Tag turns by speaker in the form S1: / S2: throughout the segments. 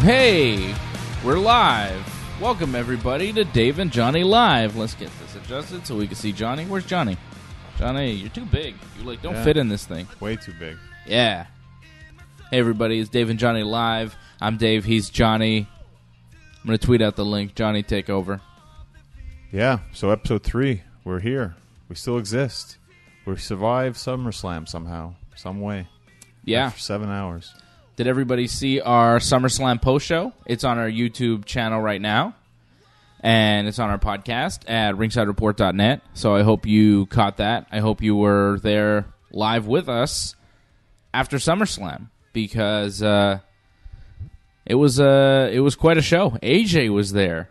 S1: Hey, we're live. Welcome, everybody, to Dave and Johnny Live. Let's get this adjusted so we can see Johnny. Where's Johnny? Johnny, you're too big. You don't fit in this thing.
S2: Way too big.
S1: Yeah. Hey, everybody, it's Dave and Johnny Live. I'm Dave. He's Johnny. I'm going to tweet out the link. Johnny, take over.
S2: Yeah, so episode 3, we're here. We still exist. We survived SummerSlam somehow, some way.
S1: Yeah.
S2: For 7 hours.
S1: Did everybody see our SummerSlam post show? It's on our YouTube channel right now, and it's on our podcast at ringsidereport.net. So I hope you caught that. I hope you were there live with us after SummerSlam, because it was quite a show. AJ was there,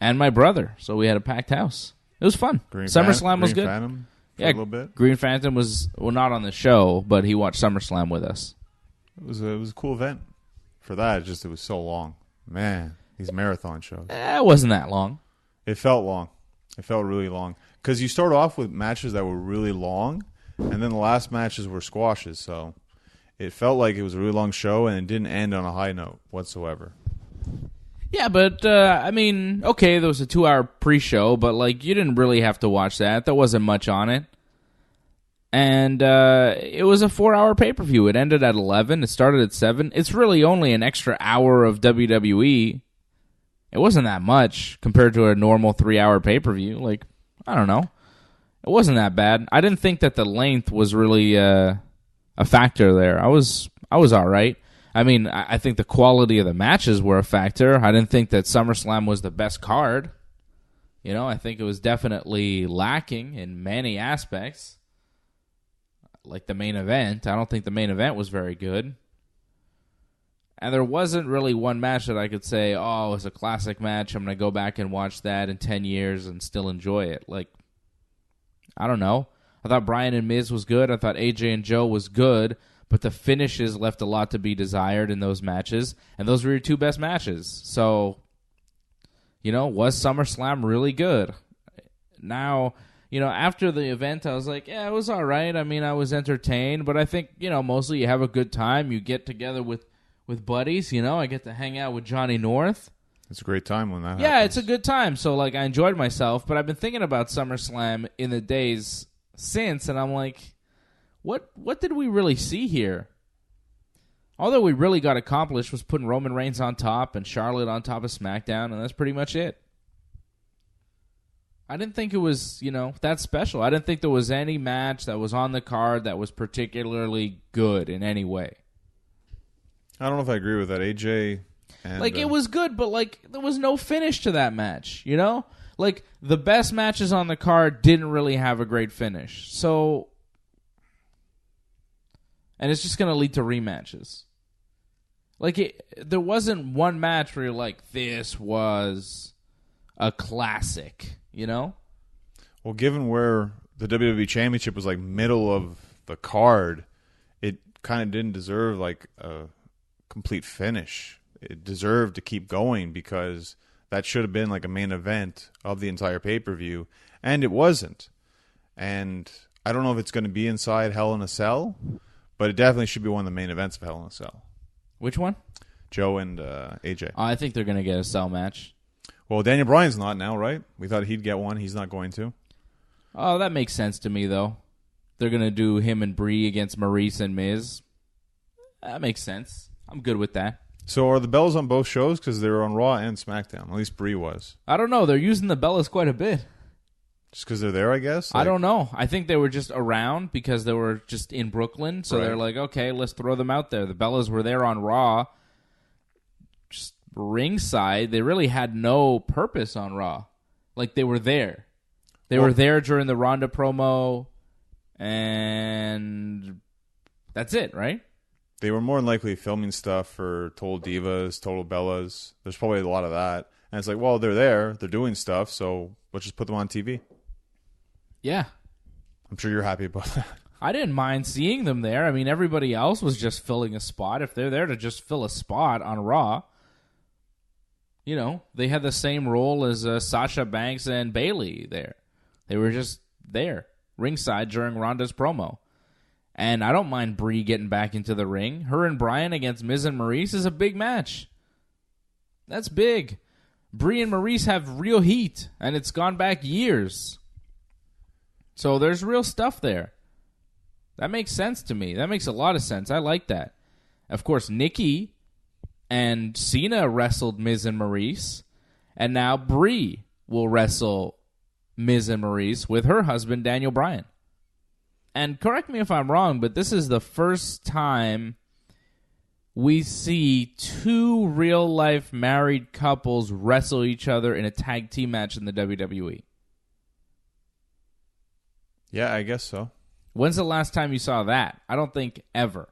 S1: and my brother. So we had a packed house. It was fun. SummerSlam was good.
S2: Phantom for a little bit.
S1: Green Phantom was not on the show, but he watched SummerSlam with us.
S2: It was a cool event. For that, it was so long. Man, these marathon shows.
S1: It wasn't that long.
S2: It felt long. It felt really long. Because you start off with matches that were really long, and then the last matches were squashes. So it felt like it was a really long show, and it didn't end on a high note whatsoever.
S1: Yeah, but, okay, there was a 2-hour pre-show, but, you didn't really have to watch that. There wasn't much on it. And it was a 4-hour pay-per-view. It ended at 11. It started at 7. It's really only an extra hour of WWE. It wasn't that much compared to a normal 3-hour pay-per-view. I don't know. It wasn't that bad. I didn't think that the length was really a factor there. I was all right. I mean, I think the quality of the matches were a factor. I didn't think that SummerSlam was the best card. I think it was definitely lacking in many aspects. Like the main event. I don't think the main event was very good. And there wasn't really one match that I could say, oh, it was a classic match. I'm going to go back and watch that in 10 years and still enjoy it. I don't know. I thought Bryan and Miz was good. I thought AJ and Joe was good. But the finishes left a lot to be desired in those matches. And those were your two best matches. So, was SummerSlam really good? Now, after the event, I was like, yeah, it was all right. I mean, I was entertained. But I think, mostly you have a good time. You get together with buddies. I get to hang out with Johnny North.
S2: It's a great time when that happens.
S1: Yeah, it's a good time. So, I enjoyed myself. But I've been thinking about SummerSlam in the days since. And I'm like, what did we really see here? All that we really got accomplished was putting Roman Reigns on top and Charlotte on top of SmackDown. And that's pretty much it. I didn't think it was, that special. I didn't think there was any match that was on the card that was particularly good in any way.
S2: I don't know if I agree with that. AJ and...
S1: it was good, but, there was no finish to that match, the best matches on the card didn't really have a great finish. So... And it's just going to lead to rematches. There wasn't one match where you're like, this was a classic,
S2: Well, given where the WWE Championship was middle of the card, it kind of didn't deserve a complete finish. It deserved to keep going because that should have been a main event of the entire pay-per-view, and it wasn't. And I don't know if it's going to be inside Hell in a Cell, but it definitely should be one of the main events of Hell in a Cell.
S1: Which one?
S2: Joe and AJ.
S1: I think they're going to get a cell match.
S2: Well, Daniel Bryan's not now, right? We thought he'd get one. He's not going to.
S1: Oh, that makes sense to me, though. They're going to do him and Brie against Maurice and Miz. That makes sense. I'm good with that.
S2: So are the bells on both shows? Because they were on Raw and SmackDown. At least Brie was.
S1: I don't know. They're using the Bellas quite a bit.
S2: Just because they're there, I guess?
S1: I don't know. I think they were just around because they were just in Brooklyn. So they're like, okay, let's throw them out there. The Bellas were there on Raw. Just ringside. They really had no purpose on Raw. They were there. They were there during the Ronda promo. And that's it, right?
S2: They were more than likely filming stuff for Total Divas, Total Bellas. There's probably a lot of that. And it's they're there. They're doing stuff. So let's just put them on TV.
S1: Yeah.
S2: I'm sure you're happy about that.
S1: I didn't mind seeing them there. I mean, everybody else was just filling a spot. If they're there to just fill a spot on Raw, they had the same role as Sasha Banks and Bayley there. They were just there, ringside during Ronda's promo. And I don't mind Brie getting back into the ring. Her and Bryan against Miz and Maurice is a big match. That's big. Brie and Maurice have real heat, and it's gone back years. So there's real stuff there. That makes sense to me. That makes a lot of sense. I like that. Of course, Nikki and Cena wrestled Miz and Maurice, and now Brie will wrestle Miz and Maurice with her husband, Daniel Bryan. And correct me if I'm wrong, but this is the first time we see two real-life married couples wrestle each other in a tag team match in the WWE.
S2: Yeah, I guess so.
S1: When's the last time you saw that? I don't think ever.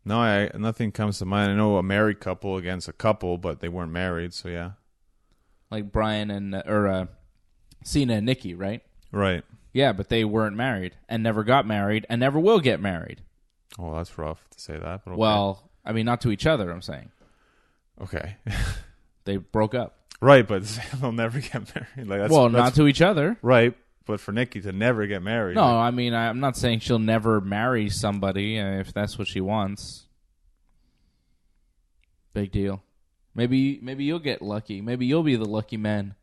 S2: No, nothing comes to mind. I know a married couple against a couple, but they weren't married, so yeah.
S1: Like Bryan or Cena and Nikki, right?
S2: Right.
S1: Yeah, but they weren't married and never got married and never will get married.
S2: Oh, that's rough to say that. But okay.
S1: Well, I mean, not to each other, I'm saying.
S2: Okay.
S1: They broke up.
S2: Right, but they'll never get married. Like
S1: not to each other.
S2: Right, but for Nikki to never get married.
S1: No, I mean, I'm not saying she'll never marry somebody if that's what she wants. Big deal. Maybe you'll get lucky. Maybe you'll be the lucky man.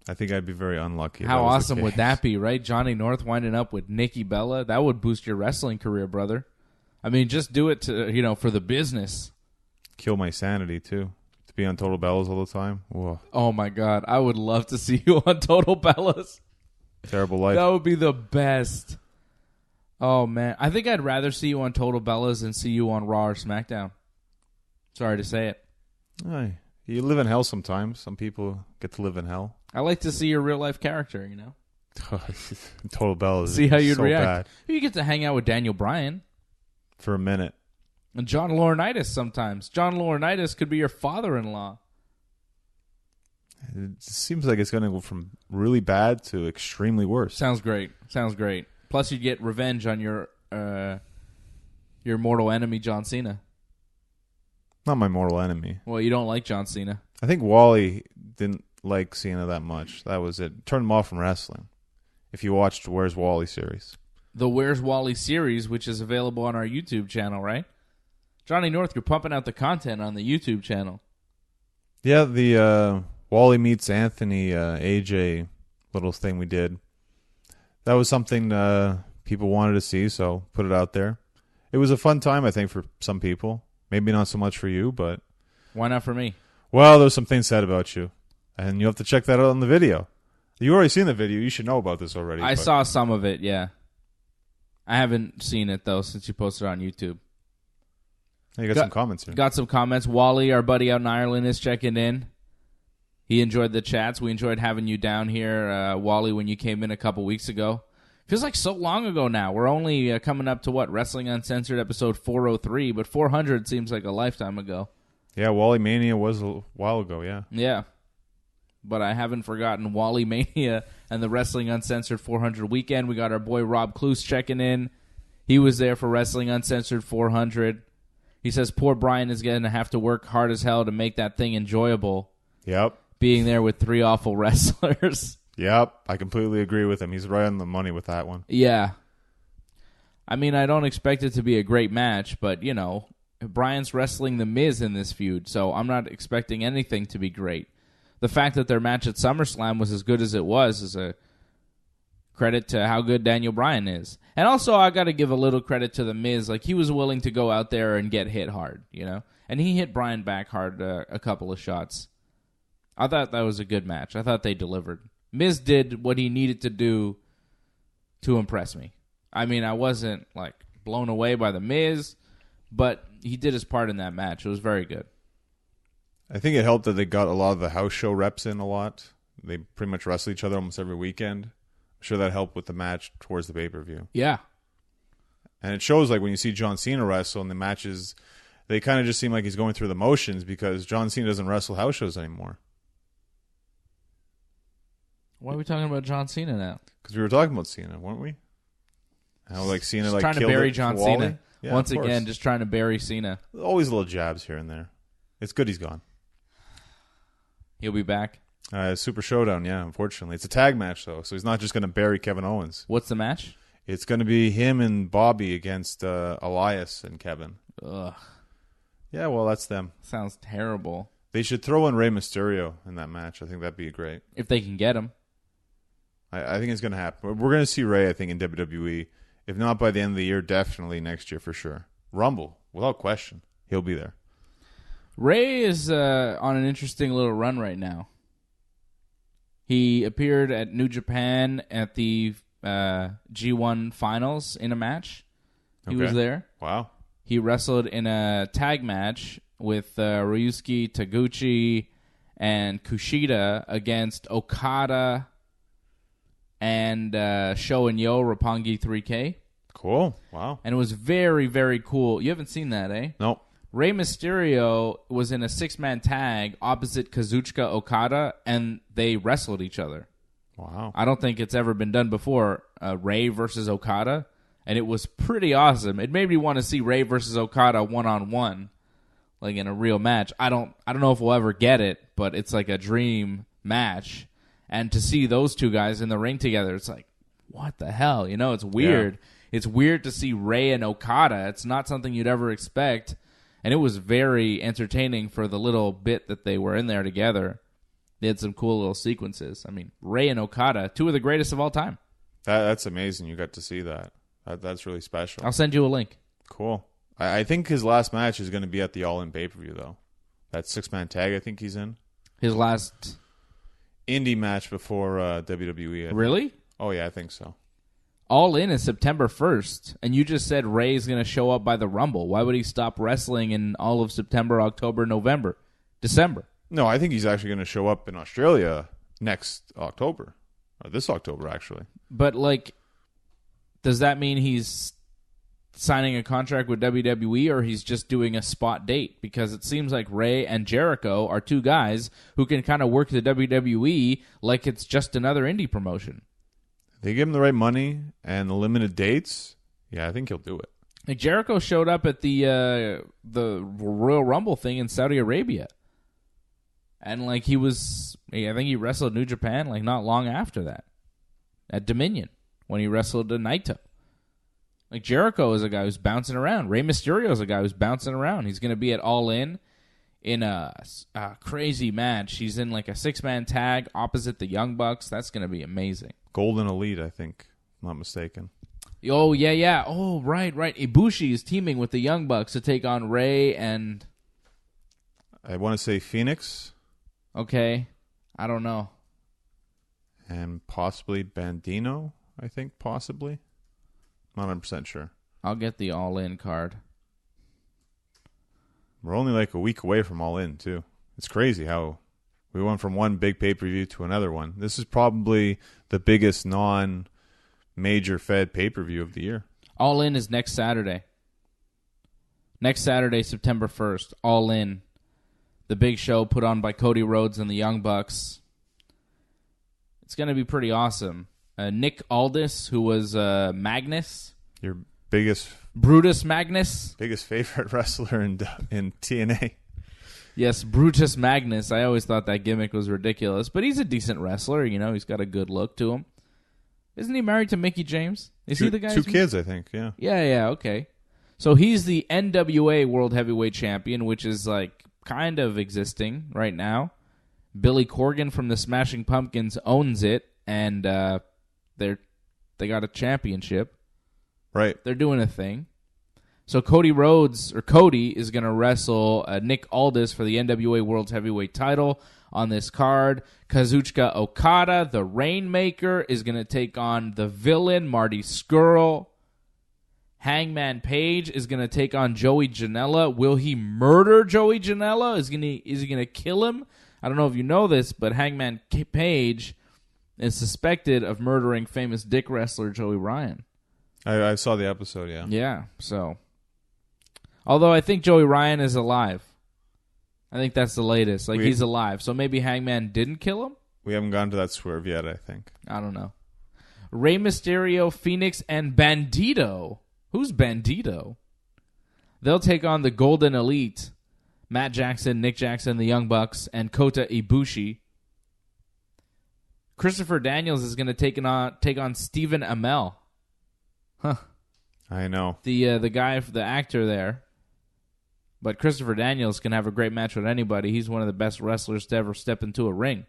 S2: I think I'd be very unlucky.
S1: How awesome would that be, right? Johnny North winding up with Nikki Bella. That would boost your wrestling career, brother. I mean, just do it for the business.
S2: Kill my sanity, too. To be on Total Bellas all the time. Whoa.
S1: Oh, my God. I would love to see you on Total Bellas.
S2: Terrible life.
S1: That would be the best. Oh, man. I think I'd rather see you on Total Bellas than see you on Raw or SmackDown. Sorry to say it.
S2: Aye. You live in hell sometimes. Some people get to live in hell.
S1: I like to see your real-life character,
S2: Total Bellas.
S1: See how you'd
S2: so
S1: react.
S2: bad.
S1: You get to hang out with Daniel Bryan.
S2: For a minute.
S1: And John Laurinaitis sometimes. John Laurinaitis could be your father-in-law.
S2: It seems like it's going to go from really bad to extremely worse.
S1: Sounds great. Plus, you'd get revenge on your mortal enemy, John Cena.
S2: Not my mortal enemy.
S1: Well, you don't like John Cena.
S2: I think Wally didn't like Cena that much. That was it. Turned him off from wrestling. If you watched Where's Wally series.
S1: The Where's Wally series, which is available on our YouTube channel, right? Johnny North, you're pumping out the content on the YouTube channel.
S2: Yeah, the Wally meets Anthony AJ little thing we did. That was something people wanted to see, so put it out there. It was a fun time, I think, for some people. Maybe not so much for you, but...
S1: Why not for me?
S2: Well, there's some things said about you, and you have to check that out on the video. You already seen the video. You should know about this already.
S1: I saw some of it, yeah. I haven't seen it, though, since you posted it on YouTube.
S2: You got some comments here.
S1: Got some comments. Wally, our buddy out in Ireland, is checking in. He enjoyed the chats. We enjoyed having you down here, Wally, when you came in a couple weeks ago. Feels like so long ago now. We're only coming up to, Wrestling Uncensored episode 403, but 400 seems like a lifetime ago.
S2: Yeah, Wally Mania was a while ago, yeah.
S1: Yeah. But I haven't forgotten Wally Mania and the Wrestling Uncensored 400 weekend. We got our boy Rob Cluse checking in. He was there for Wrestling Uncensored 400. He says poor Brian is going to have to work hard as hell to make that thing enjoyable.
S2: Yep.
S1: Being there with three awful wrestlers.
S2: Yep, I completely agree with him. He's right on the money with that one.
S1: Yeah. I mean, I don't expect it to be a great match, but, Brian's wrestling The Miz in this feud, so I'm not expecting anything to be great. The fact that their match at SummerSlam was as good as it was is a credit to how good Daniel Bryan is. And also, I got to give a little credit to The Miz. Like, he was willing to go out there and get hit hard, And he hit Bryan back hard a couple of shots. I thought that was a good match. I thought they delivered. Miz did what he needed to do to impress me. I mean, I wasn't, blown away by The Miz, but he did his part in that match. It was very good.
S2: I think it helped that they got a lot of the house show reps in a lot. They pretty much wrestle each other almost every weekend. I'm sure that helped with the match towards the pay-per-view.
S1: Yeah.
S2: And it shows, when you see John Cena wrestle in the matches, they kind of just seem like he's going through the motions because John Cena doesn't wrestle house shows anymore.
S1: Why are we talking about John Cena now?
S2: Because we were talking about Cena, weren't we? How Cena
S1: just trying to bury John Cena.
S2: Yeah,
S1: once again, just trying to bury Cena.
S2: Always little jabs here and there. It's good he's gone.
S1: He'll be back.
S2: Super Showdown, yeah, unfortunately. It's a tag match, though, so he's not just going to bury Kevin Owens.
S1: What's the match?
S2: It's going to be him and Bobby against Elias and Kevin.
S1: Ugh.
S2: Yeah, well, that's them.
S1: Sounds terrible.
S2: They should throw in Rey Mysterio in that match. I think that'd be great.
S1: If they can get him.
S2: I think it's going to happen. We're going to see Rey, I think, in WWE. If not by the end of the year, definitely next year for sure. Rumble, without question. He'll be there.
S1: Rey is on an interesting little run right now. He appeared at New Japan at the G1 finals in a match. He was there.
S2: Wow.
S1: He wrestled in a tag match with Ryusuke Taguchi and Kushida against Okada and Sho and Yo Roppongi 3K.
S2: Cool. Wow.
S1: And it was very, very cool. You haven't seen that, eh?
S2: Nope.
S1: Rey Mysterio was in a 6-man tag opposite Kazuchika Okada, and they wrestled each other.
S2: Wow.
S1: I don't think it's ever been done before, Rey versus Okada, and it was pretty awesome. It made me want to see Rey versus Okada one-on-one, like in a real match. I don't know if we'll ever get it, but it's like a dream match. And to see those two guys in the ring together, it's like, what the hell? You know, it's weird. Yeah. It's weird to see Rey and Okada. It's not something you'd ever expect. And it was very entertaining for the little bit that they were in there together. They had some cool little sequences. I mean, Rey and Okada, two of the greatest of all time.
S2: That's amazing. You got to see that. That's really special.
S1: I'll send you a link.
S2: Cool. I think his last match is going to be at the All-In pay-per-view, though. That 6-man tag I think he's in.
S1: His last
S2: indie match before WWE.
S1: Really?
S2: Oh, yeah, I think so.
S1: All In is September 1st, and you just said Rey's going to show up by the Rumble. Why would he stop wrestling in all of September, October, November, December?
S2: No, I think he's actually going to show up in Australia next October. Or this October, actually.
S1: But, like, does that mean he's signing a contract with WWE, or he's just doing a spot date? Because it seems like Rey and Jericho are two guys who can kind of work the WWE like it's just another indie promotion.
S2: They give him the right money and the limited dates. Yeah, I think he'll do it.
S1: Like Jericho showed up at the Royal Rumble thing in Saudi Arabia, and like I think he wrestled New Japan like not long after that at Dominion when he wrestled Naito. Like Jericho is a guy who's bouncing around. Rey Mysterio is a guy who's bouncing around. He's going to be at All In a crazy match. He's in like a 6-man tag opposite the Young Bucks. That's going to be amazing.
S2: Golden Elite, I think, if I'm not mistaken.
S1: Oh, yeah. Oh, right. Ibushi is teaming with the Young Bucks to take on Rey and...
S2: I want to say Phoenix.
S1: Okay. I don't know.
S2: And possibly Bandino, I think, possibly. Not 100% sure.
S1: I'll get the All-In card.
S2: We're only like a week away from All In, too. It's crazy how we went from one big pay-per-view to another one. This is probably the biggest non-major Fed pay-per-view of the year.
S1: All In is next Saturday. Next Saturday, September 1st. All In. The big show put on by Cody Rhodes and the Young Bucks. It's going to be pretty awesome. Nick Aldis, who was Magnus.
S2: Your biggest...
S1: Brutus Magnus.
S2: Biggest favorite wrestler in TNA.
S1: Yes, Brutus Magnus. I always thought that gimmick was ridiculous, but he's a decent wrestler. You know, he's got a good look to him. Isn't he married to Mickie James? Is he the guy?
S2: 2 kids, I think, yeah.
S1: Yeah, okay. So he's the NWA World Heavyweight Champion, which is like kind of existing right now. Billy Corgan from the Smashing Pumpkins owns it, and they got a championship.
S2: Right.
S1: They're doing a thing. So Cody is going to wrestle Nick Aldis for the NWA World Heavyweight title on this card. Kazuchika Okada, the Rainmaker, is going to take on the villain, Marty Scurll. Hangman Page is going to take on Joey Janela. Will he murder Joey Janela? Is he going to kill him? I don't know if you know this, but Hangman Page is suspected of murdering famous dick wrestler Joey Ryan.
S2: I saw the episode, yeah.
S1: Yeah, so... Although I think Joey Ryan is alive. I think that's the latest. Like, he's alive. So maybe Hangman didn't kill him?
S2: We haven't gone to that swerve yet, I think.
S1: I don't know. Rey Mysterio, Phoenix, and Bandito. Who's Bandito? They'll take on the Golden Elite. Matt Jackson, Nick Jackson, the Young Bucks, and Kota Ibushi. Christopher Daniels is going to take on Stephen Amell. Huh.
S2: I know.
S1: The guy, the actor there. But Christopher Daniels can have a great match with anybody. He's one of the best wrestlers to ever step into a ring.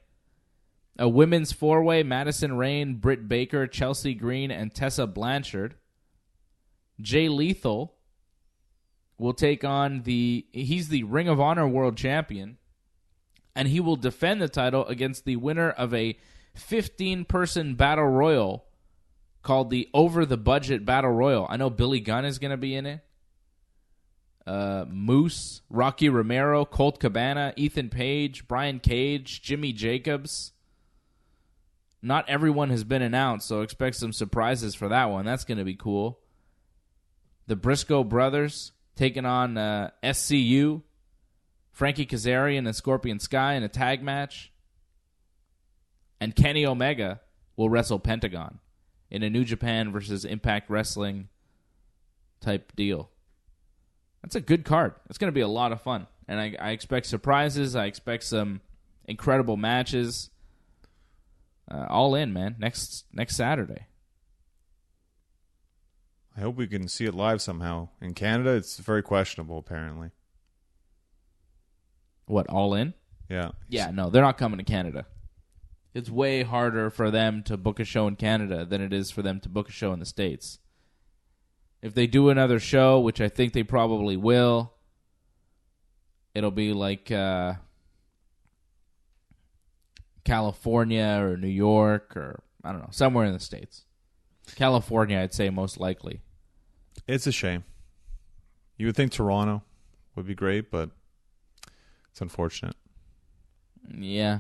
S1: A women's four-way, Madison Rayne, Britt Baker, Chelsea Green, and Tessa Blanchard. Jay Lethal will take on he's the Ring of Honor World Champion, and he will defend the title against the winner of a 15-person battle royal called the Over the Budget Battle Royal. I know Billy Gunn is going to be in it. Moose, Rocky Romero, Colt Cabana, Ethan Page, Brian Cage, Jimmy Jacobs. Not everyone has been announced, so expect some surprises for that one. That's going to be cool. The Briscoe brothers taking on SCU, Frankie Kazarian and Scorpion Sky in a tag match. And Kenny Omega will wrestle Pentagon in a New Japan versus Impact Wrestling type deal. That's a good card. It's going to be a lot of fun. And I expect surprises. I expect some incredible matches. All in, man. Next Saturday.
S2: I hope we can see it live somehow. In Canada, it's very questionable, apparently.
S1: What, All In?
S2: Yeah.
S1: Yeah, no, they're not coming to Canada. It's way harder for them to book a show in Canada than it is for them to book a show in the States. If they do another show, which I think they probably will, it'll be like California or New York or, I don't know, somewhere in the States. California, I'd say most likely.
S2: It's a shame. You would think Toronto would be great, but it's unfortunate.
S1: Yeah.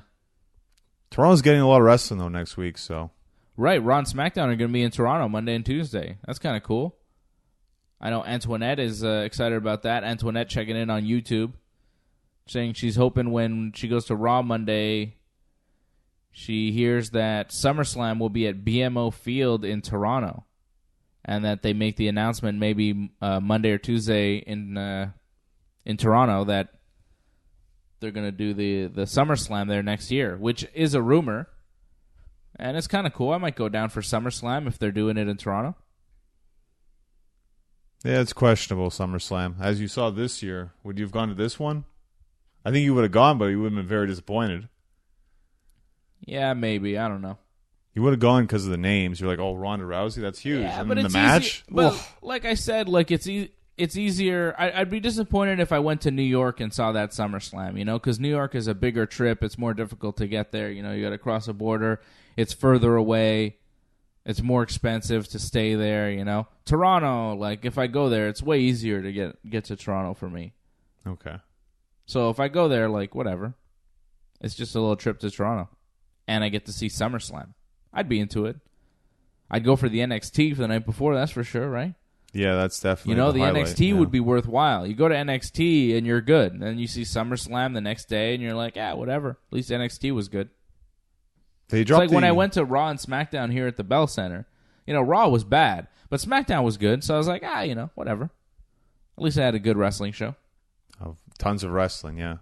S2: Toronto's getting a lot of wrestling, though, next week, so.
S1: Right, Raw and SmackDown are going to be in Toronto Monday and Tuesday. That's kind of cool. I know Antoinette is excited about that. Antoinette checking in on YouTube, saying she's hoping when she goes to Raw Monday, she hears that SummerSlam will be at BMO Field in Toronto, and that they make the announcement maybe Monday or Tuesday in Toronto that they're going to do the SummerSlam there next year, which is a rumor, and it's kind of cool. I might go down for SummerSlam if they're doing it in Toronto.
S2: Yeah, it's questionable, SummerSlam. As you saw this year, would you have gone to this one? I think you would have gone, but you would have been very disappointed.
S1: Yeah, maybe. I don't know.
S2: You would have gone because of the names. You're like, oh, Ronda Rousey, that's huge.
S1: Yeah,
S2: and
S1: but
S2: then
S1: it's
S2: the match?
S1: Easy, but like I said, like it's easier. I'd be disappointed if I went to New York and saw that SummerSlam, because New York is a bigger trip. It's more difficult to get there. You got to cross a border. It's further away. It's more expensive to stay there, Toronto, like, if I go there, it's way easier to get to Toronto for me.
S2: Okay.
S1: So if I go there, like, whatever. It's just a little trip to Toronto. And I get to see SummerSlam. I'd be into it. I'd go for the NXT for the night before, that's for sure, right?
S2: Yeah, that's definitely
S1: the
S2: highlight.
S1: NXT would be worthwhile. You go to NXT and you're good. And then you see SummerSlam the next day and you're like, whatever. At least NXT was good. It's like when I went to Raw and SmackDown here at the Bell Center. Raw was bad, but SmackDown was good. So I was like, whatever. At least I had a good wrestling show.
S2: Oh, tons of wrestling, yeah.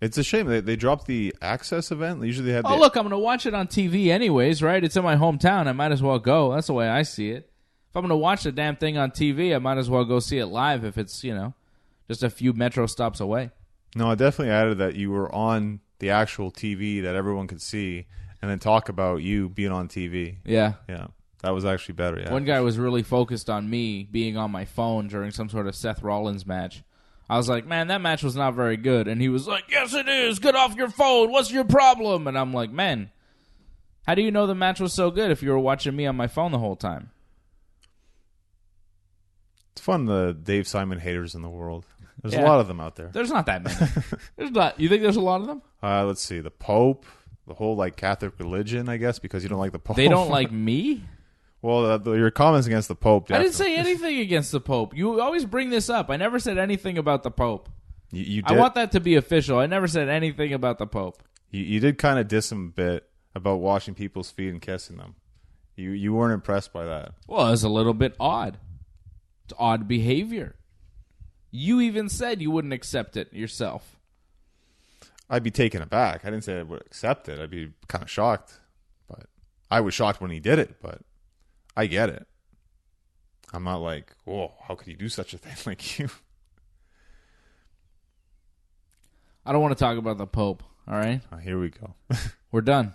S2: It's a shame. They dropped the Access event. Usually they had
S1: look, I'm going to watch it on TV anyways, right? It's in my hometown. I might as well go. That's the way I see it. If I'm going to watch the damn thing on TV, I might as well go see it live if it's, just a few metro stops away.
S2: No, I definitely added that you were on the actual TV that everyone could see, and then talk about you being on TV.
S1: Yeah.
S2: Yeah. That was actually better, yeah.
S1: One guy was really focused on me being on my phone during some sort of Seth Rollins match. I was like, man, that match was not very good. And he was like, yes, it is. Get off your phone. What's your problem? And I'm like, man, how do you know the match was so good if you were watching me on my phone the whole time?
S2: It's fun, the Dave Simon haters in the world. There's a lot of them out there.
S1: There's not that many. There's not. You think there's a lot of them?
S2: Let's see. The Pope, the whole Catholic religion, I guess, because you don't like the Pope.
S1: They don't like me?
S2: Well, your comments against the Pope, definitely.
S1: I didn't say anything against the Pope. You always bring this up. I never said anything about the Pope.
S2: You did.
S1: I want that to be official. I never said anything about the Pope.
S2: You did kind of diss him a bit about washing people's feet and kissing them. You weren't impressed by that.
S1: Well, it's a little bit odd. It's odd behavior. You even said you wouldn't accept it yourself.
S2: I'd be taken aback. I didn't say I would accept it. I'd be kind of shocked. But I was shocked when he did it, but I get it. I'm not like, whoa, how could you do such a thing like you?
S1: I don't want to talk about the Pope, all right?
S2: Oh, here we go.
S1: We're done.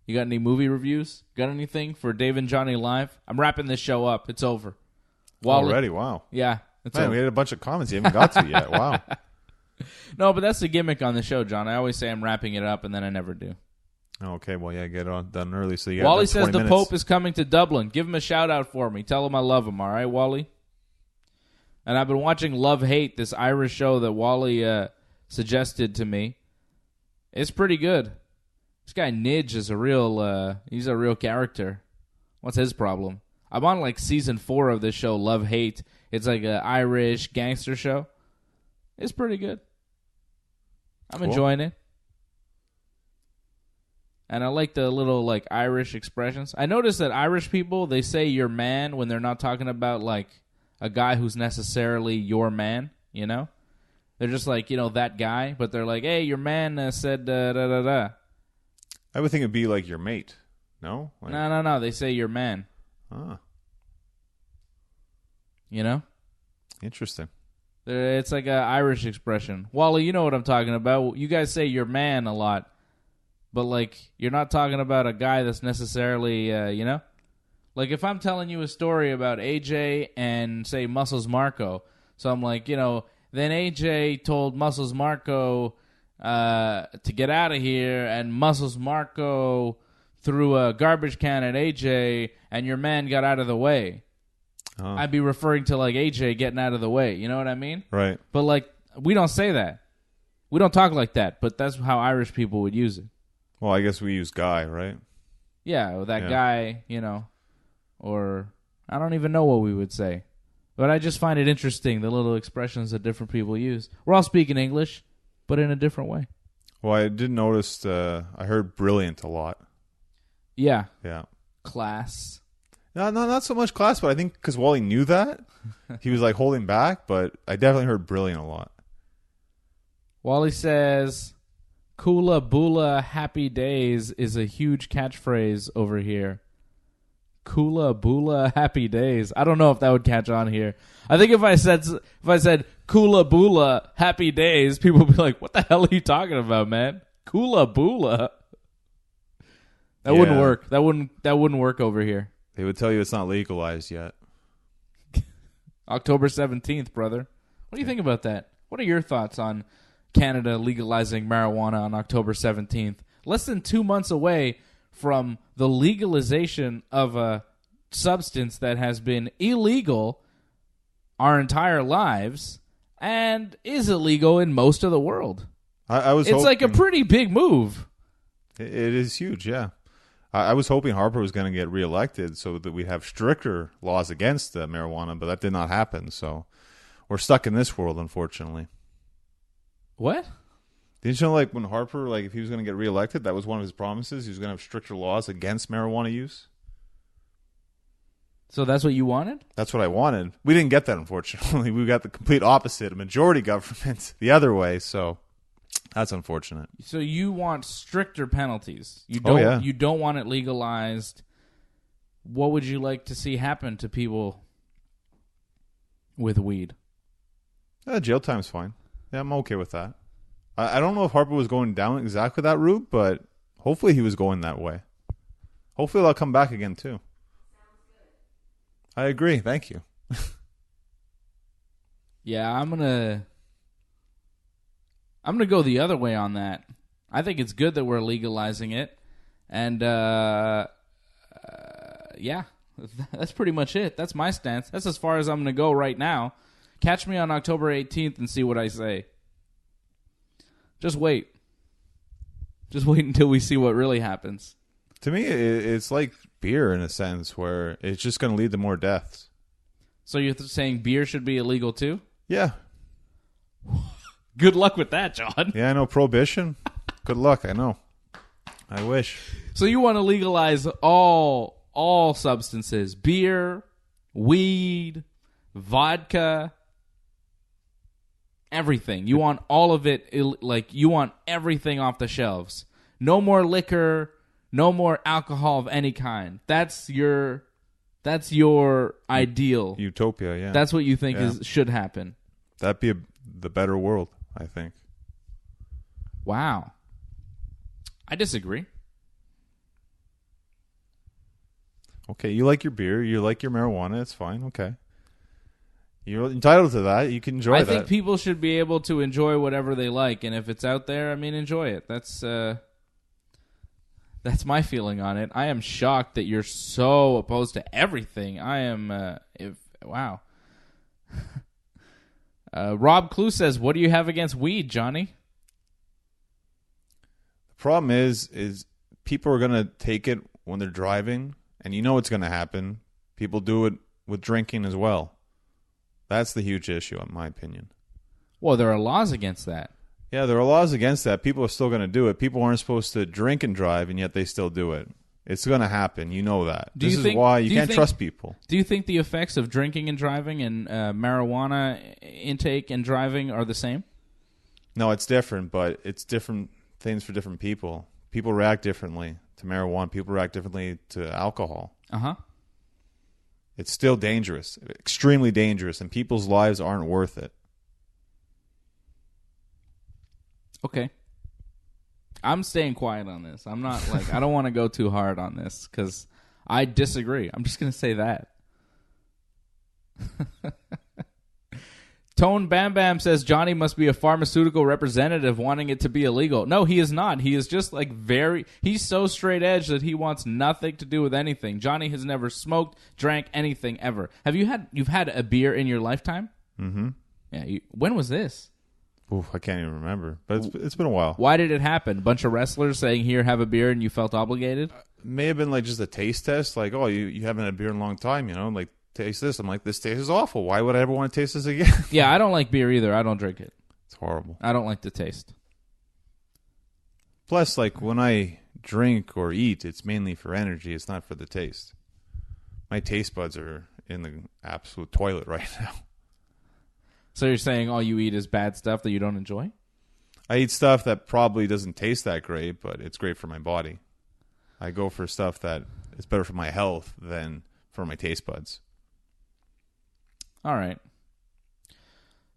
S1: You got any movie reviews? Got anything for Dave and Johnny Live? I'm wrapping this show up. It's over.
S2: Already? Wow.
S1: Yeah. It's
S2: Man,
S1: over.
S2: we had a bunch of comments you haven't got to yet. Wow.
S1: No, but that's the gimmick on the show, John. I always say I'm wrapping it up, and then I never do.
S2: Okay, well, yeah, get it done early. So you got
S1: Wally
S2: about 20
S1: says the
S2: minutes.
S1: Pope is coming to Dublin. Give him a shout-out for me. Tell him I love him, all right, Wally? And I've been watching Love Hate, this Irish show that Wally suggested to me. It's pretty good. This guy Nidge is he's a real character. What's his problem? I'm on like season 4 of this show, Love Hate. It's like an Irish gangster show. It's pretty good. I'm enjoying it. And I like the little like Irish expressions. I noticed that Irish people, they say your man when they're not talking about like a guy who's necessarily your man, you know? They're just like, that guy, but they're like, hey, your man said da-da-da-da.
S2: I would think it'd be like your mate. No? Like,
S1: No. They say your man.
S2: Ah,
S1: You know?
S2: interesting.
S1: It's like an Irish expression. Wally, you know what I'm talking about. You guys say your man a lot, but like you're not talking about a guy that's necessarily, Like if I'm telling you a story about AJ and say Muscles Marco, so I'm like, then AJ told Muscles Marco to get out of here, and Muscles Marco threw a garbage can at AJ, and your man got out of the way.
S2: Oh.
S1: I'd be referring to like AJ getting out of the way. You know what I mean?
S2: Right.
S1: But like we don't say that. We don't talk like that. But that's how Irish people would use it.
S2: Well, I guess we use guy, right?
S1: Yeah, or that guy, or I don't even know what we would say. But I just find it interesting, the little expressions that different people use. We're all speaking English, but in a different way.
S2: Well, I did notice I heard brilliant a lot.
S1: Yeah.
S2: Yeah.
S1: Class.
S2: No, not so much class, but I think because Wally knew that, he was like holding back, but I definitely heard brilliant a lot.
S1: Wally says, Kula Bula Happy Days is a huge catchphrase over here. Kula Bula Happy Days. I don't know if that would catch on here. I think if I said Kula Bula Happy Days, people would be like, what the hell are you talking about, man? Kula Bula. That wouldn't work. That wouldn't work over here.
S2: They would tell you it's not legalized yet.
S1: October 17th, brother. What do you think about that? What are your thoughts on Canada legalizing marijuana on October 17th? Less than 2 months away from the legalization of a substance that has been illegal our entire lives and is illegal in most of the world. It's like a pretty big move.
S2: It is huge, yeah. I was hoping Harper was going to get reelected so that we'd have stricter laws against marijuana, but that did not happen. So we're stuck in this world, unfortunately.
S1: What?
S2: Didn't you know, like, when Harper, like, if he was going to get reelected, that was one of his promises? He was going to have stricter laws against marijuana use?
S1: So that's what you wanted?
S2: That's what I wanted. We didn't get that, unfortunately. We got the complete opposite, a majority government the other way, so that's unfortunate.
S1: So you want stricter penalties. You don't You don't want it legalized. What would you like to see happen to people with weed?
S2: Jail time's fine. Yeah, I'm okay with that. I don't know if Harper was going down exactly that route, but hopefully he was going that way. Hopefully they'll come back again, too. I agree. Thank you.
S1: Yeah, I'm gonna go the other way on that. I think it's good that we're legalizing it, and yeah, that's pretty much it. That's my stance. That's as far as I'm gonna go right now. Catch me on October 18th and see what I say. Just wait. Just wait until we see what really happens.
S2: To me, it's like beer in a sense, where it's just going to lead to more deaths.
S1: So you're saying beer should be illegal too?
S2: Yeah.
S1: Good luck with that, John.
S2: Yeah, I know. Prohibition. Good luck. I know. I wish.
S1: So you want to legalize all substances: beer, weed, vodka, everything. You want all of it. Like you want everything off the shelves. No more liquor. No more alcohol of any kind. That's your ideal.
S2: Utopia, yeah.
S1: That's what you think should happen.
S2: That'd be the better world, I think.
S1: Wow. I disagree.
S2: Okay, you like your beer, you like your marijuana, it's fine, okay. You're entitled to that. You can enjoy that.
S1: I think people should be able to enjoy whatever they like, and if it's out there, I mean, enjoy it. That's my feeling on it. I am shocked that you're so opposed to everything. I am, wow. Rob Clue says, what do you have against weed, Johnny?
S2: The problem is people are going to take it when they're driving, and you know what's going to happen. People do it with drinking as well. That's the huge issue, in my opinion.
S1: Well, there are laws against that.
S2: Yeah, there are laws against that. People are still going to do it. People aren't supposed to drink and drive, and yet they still do it. It's going to happen. You know that. This is why you can't trust people.
S1: Do you think the effects of drinking and driving and marijuana intake and driving are the same?
S2: No, it's different, but it's different things for different people. People react differently to marijuana. People react differently to alcohol.
S1: Uh-huh.
S2: It's still dangerous, extremely dangerous, and people's lives aren't worth it.
S1: Okay. I'm staying quiet on this. I'm not I don't want to go too hard on this because I disagree. I'm just going to say that. Tone Bam Bam says Johnny must be a pharmaceutical representative wanting it to be illegal. No, he is not. He is just he's so straight edge that he wants nothing to do with anything. Johnny has never smoked, drank anything ever. You've had a beer in your lifetime?
S2: Mm-hmm.
S1: Yeah. When was this?
S2: Oof, I can't even remember, but it's been a while.
S1: Why did it happen? A bunch of wrestlers saying, here, have a beer, and you felt obligated?
S2: May have been just a taste test. You haven't had a beer in a long time, taste this. I'm like, this taste is awful. Why would I ever want to taste this again?
S1: Yeah, I don't like beer either. I don't drink it.
S2: It's horrible.
S1: I don't like the taste.
S2: Plus, when I drink or eat, it's mainly for energy. It's not for the taste. My taste buds are in the absolute toilet right now.
S1: So you're saying all you eat is bad stuff that you don't enjoy?
S2: I eat stuff that probably doesn't taste that great, but it's great for my body. I go for stuff that is better for my health than for my taste buds.
S1: All right.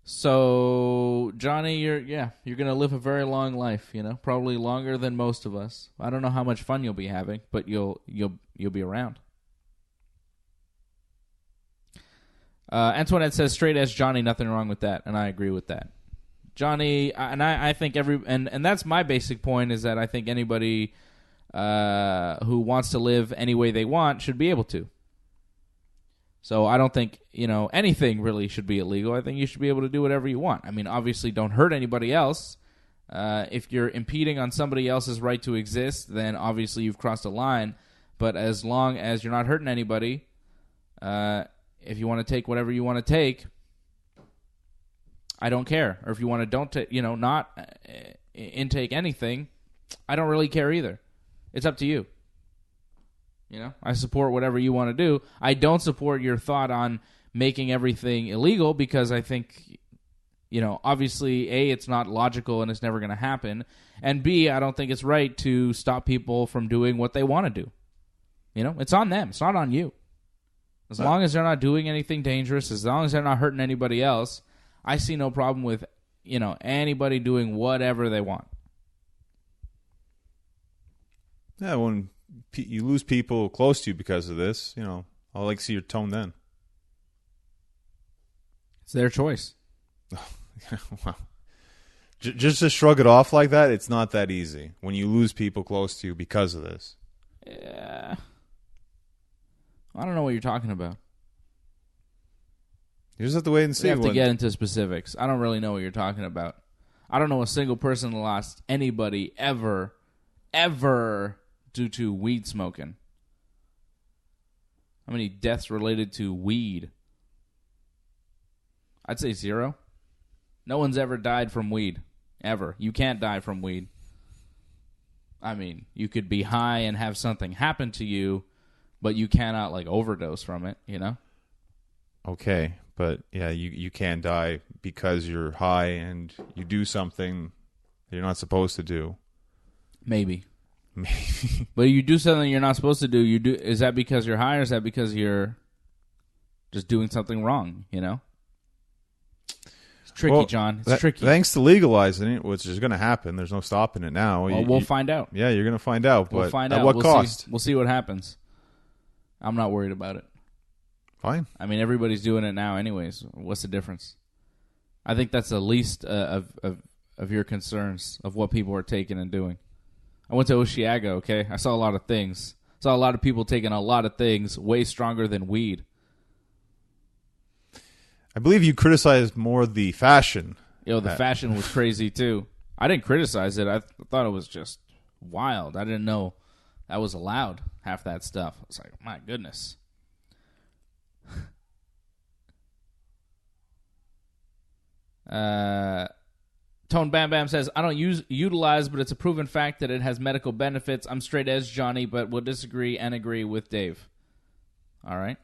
S1: So, Johnny, you're going to live a very long life, probably longer than most of us. I don't know how much fun you'll be having, but you'll be around. Antoinette says, straight as Johnny, nothing wrong with that, and I agree with that. Johnny, and I think and that's my basic point, is that I think anybody who wants to live any way they want should be able to. So I don't think, anything really should be illegal. I think you should be able to do whatever you want. I mean, obviously, don't hurt anybody else. If you're impeding on somebody else's right to exist, then obviously you've crossed a line. But as long as you're not hurting anybody, if you want to take whatever you want to take, I don't care. Or if you want to not intake anything, I don't really care either. It's up to you. I support whatever you want to do. I don't support your thought on making everything illegal because I think, obviously, A, it's not logical and it's never going to happen. And B, I don't think it's right to stop people from doing what they want to do. It's on them. It's not on you. As long as they're not doing anything dangerous, as long as they're not hurting anybody else, I see no problem with, anybody doing whatever they want.
S2: Yeah, when you lose people close to you because of this, I'll like to see your tone then.
S1: It's their choice.
S2: Wow. Just to shrug it off like that, it's not that easy when you lose people close to you because of this.
S1: Yeah. I don't know what you're talking about.
S2: You just have to wait and see.
S1: We have to get into specifics. I don't really know what you're talking about. I don't know a single person that lost anybody ever due to weed smoking. How many deaths related to weed? I'd say 0. No one's ever died from weed. Ever. You can't die from weed. I mean, you could be high and have something happen to you, but you cannot, overdose from it,
S2: Okay, but, yeah, you can die because you're high and you do something you're not supposed to do.
S1: Maybe. But you do something you're not supposed to do. Is that because you're high or is that because you're just doing something wrong, tricky, John. It's tricky.
S2: Thanks to legalizing it, which is going to happen. There's no stopping it now.
S1: Well, we'll find out.
S2: Yeah, you're going to find out.
S1: We'll
S2: But
S1: find
S2: at
S1: out.
S2: what cost?
S1: We'll see what happens. I'm not worried about it.
S2: Fine.
S1: I mean, everybody's doing it now anyways. What's the difference? I think that's the least of your concerns of what people are taking and doing. I went to Oshiaga, okay? I saw a lot of things. Saw a lot of people taking a lot of things way stronger than weed.
S2: I believe you criticized more the fashion.
S1: The fashion was crazy too. I didn't criticize it. I thought it was just wild. I didn't know that was allowed, half that stuff. I was like, my goodness. Tone Bam Bam says, I don't utilize, but it's a proven fact that it has medical benefits. I'm straight edge, Johnny, but will disagree and agree with Dave. All right.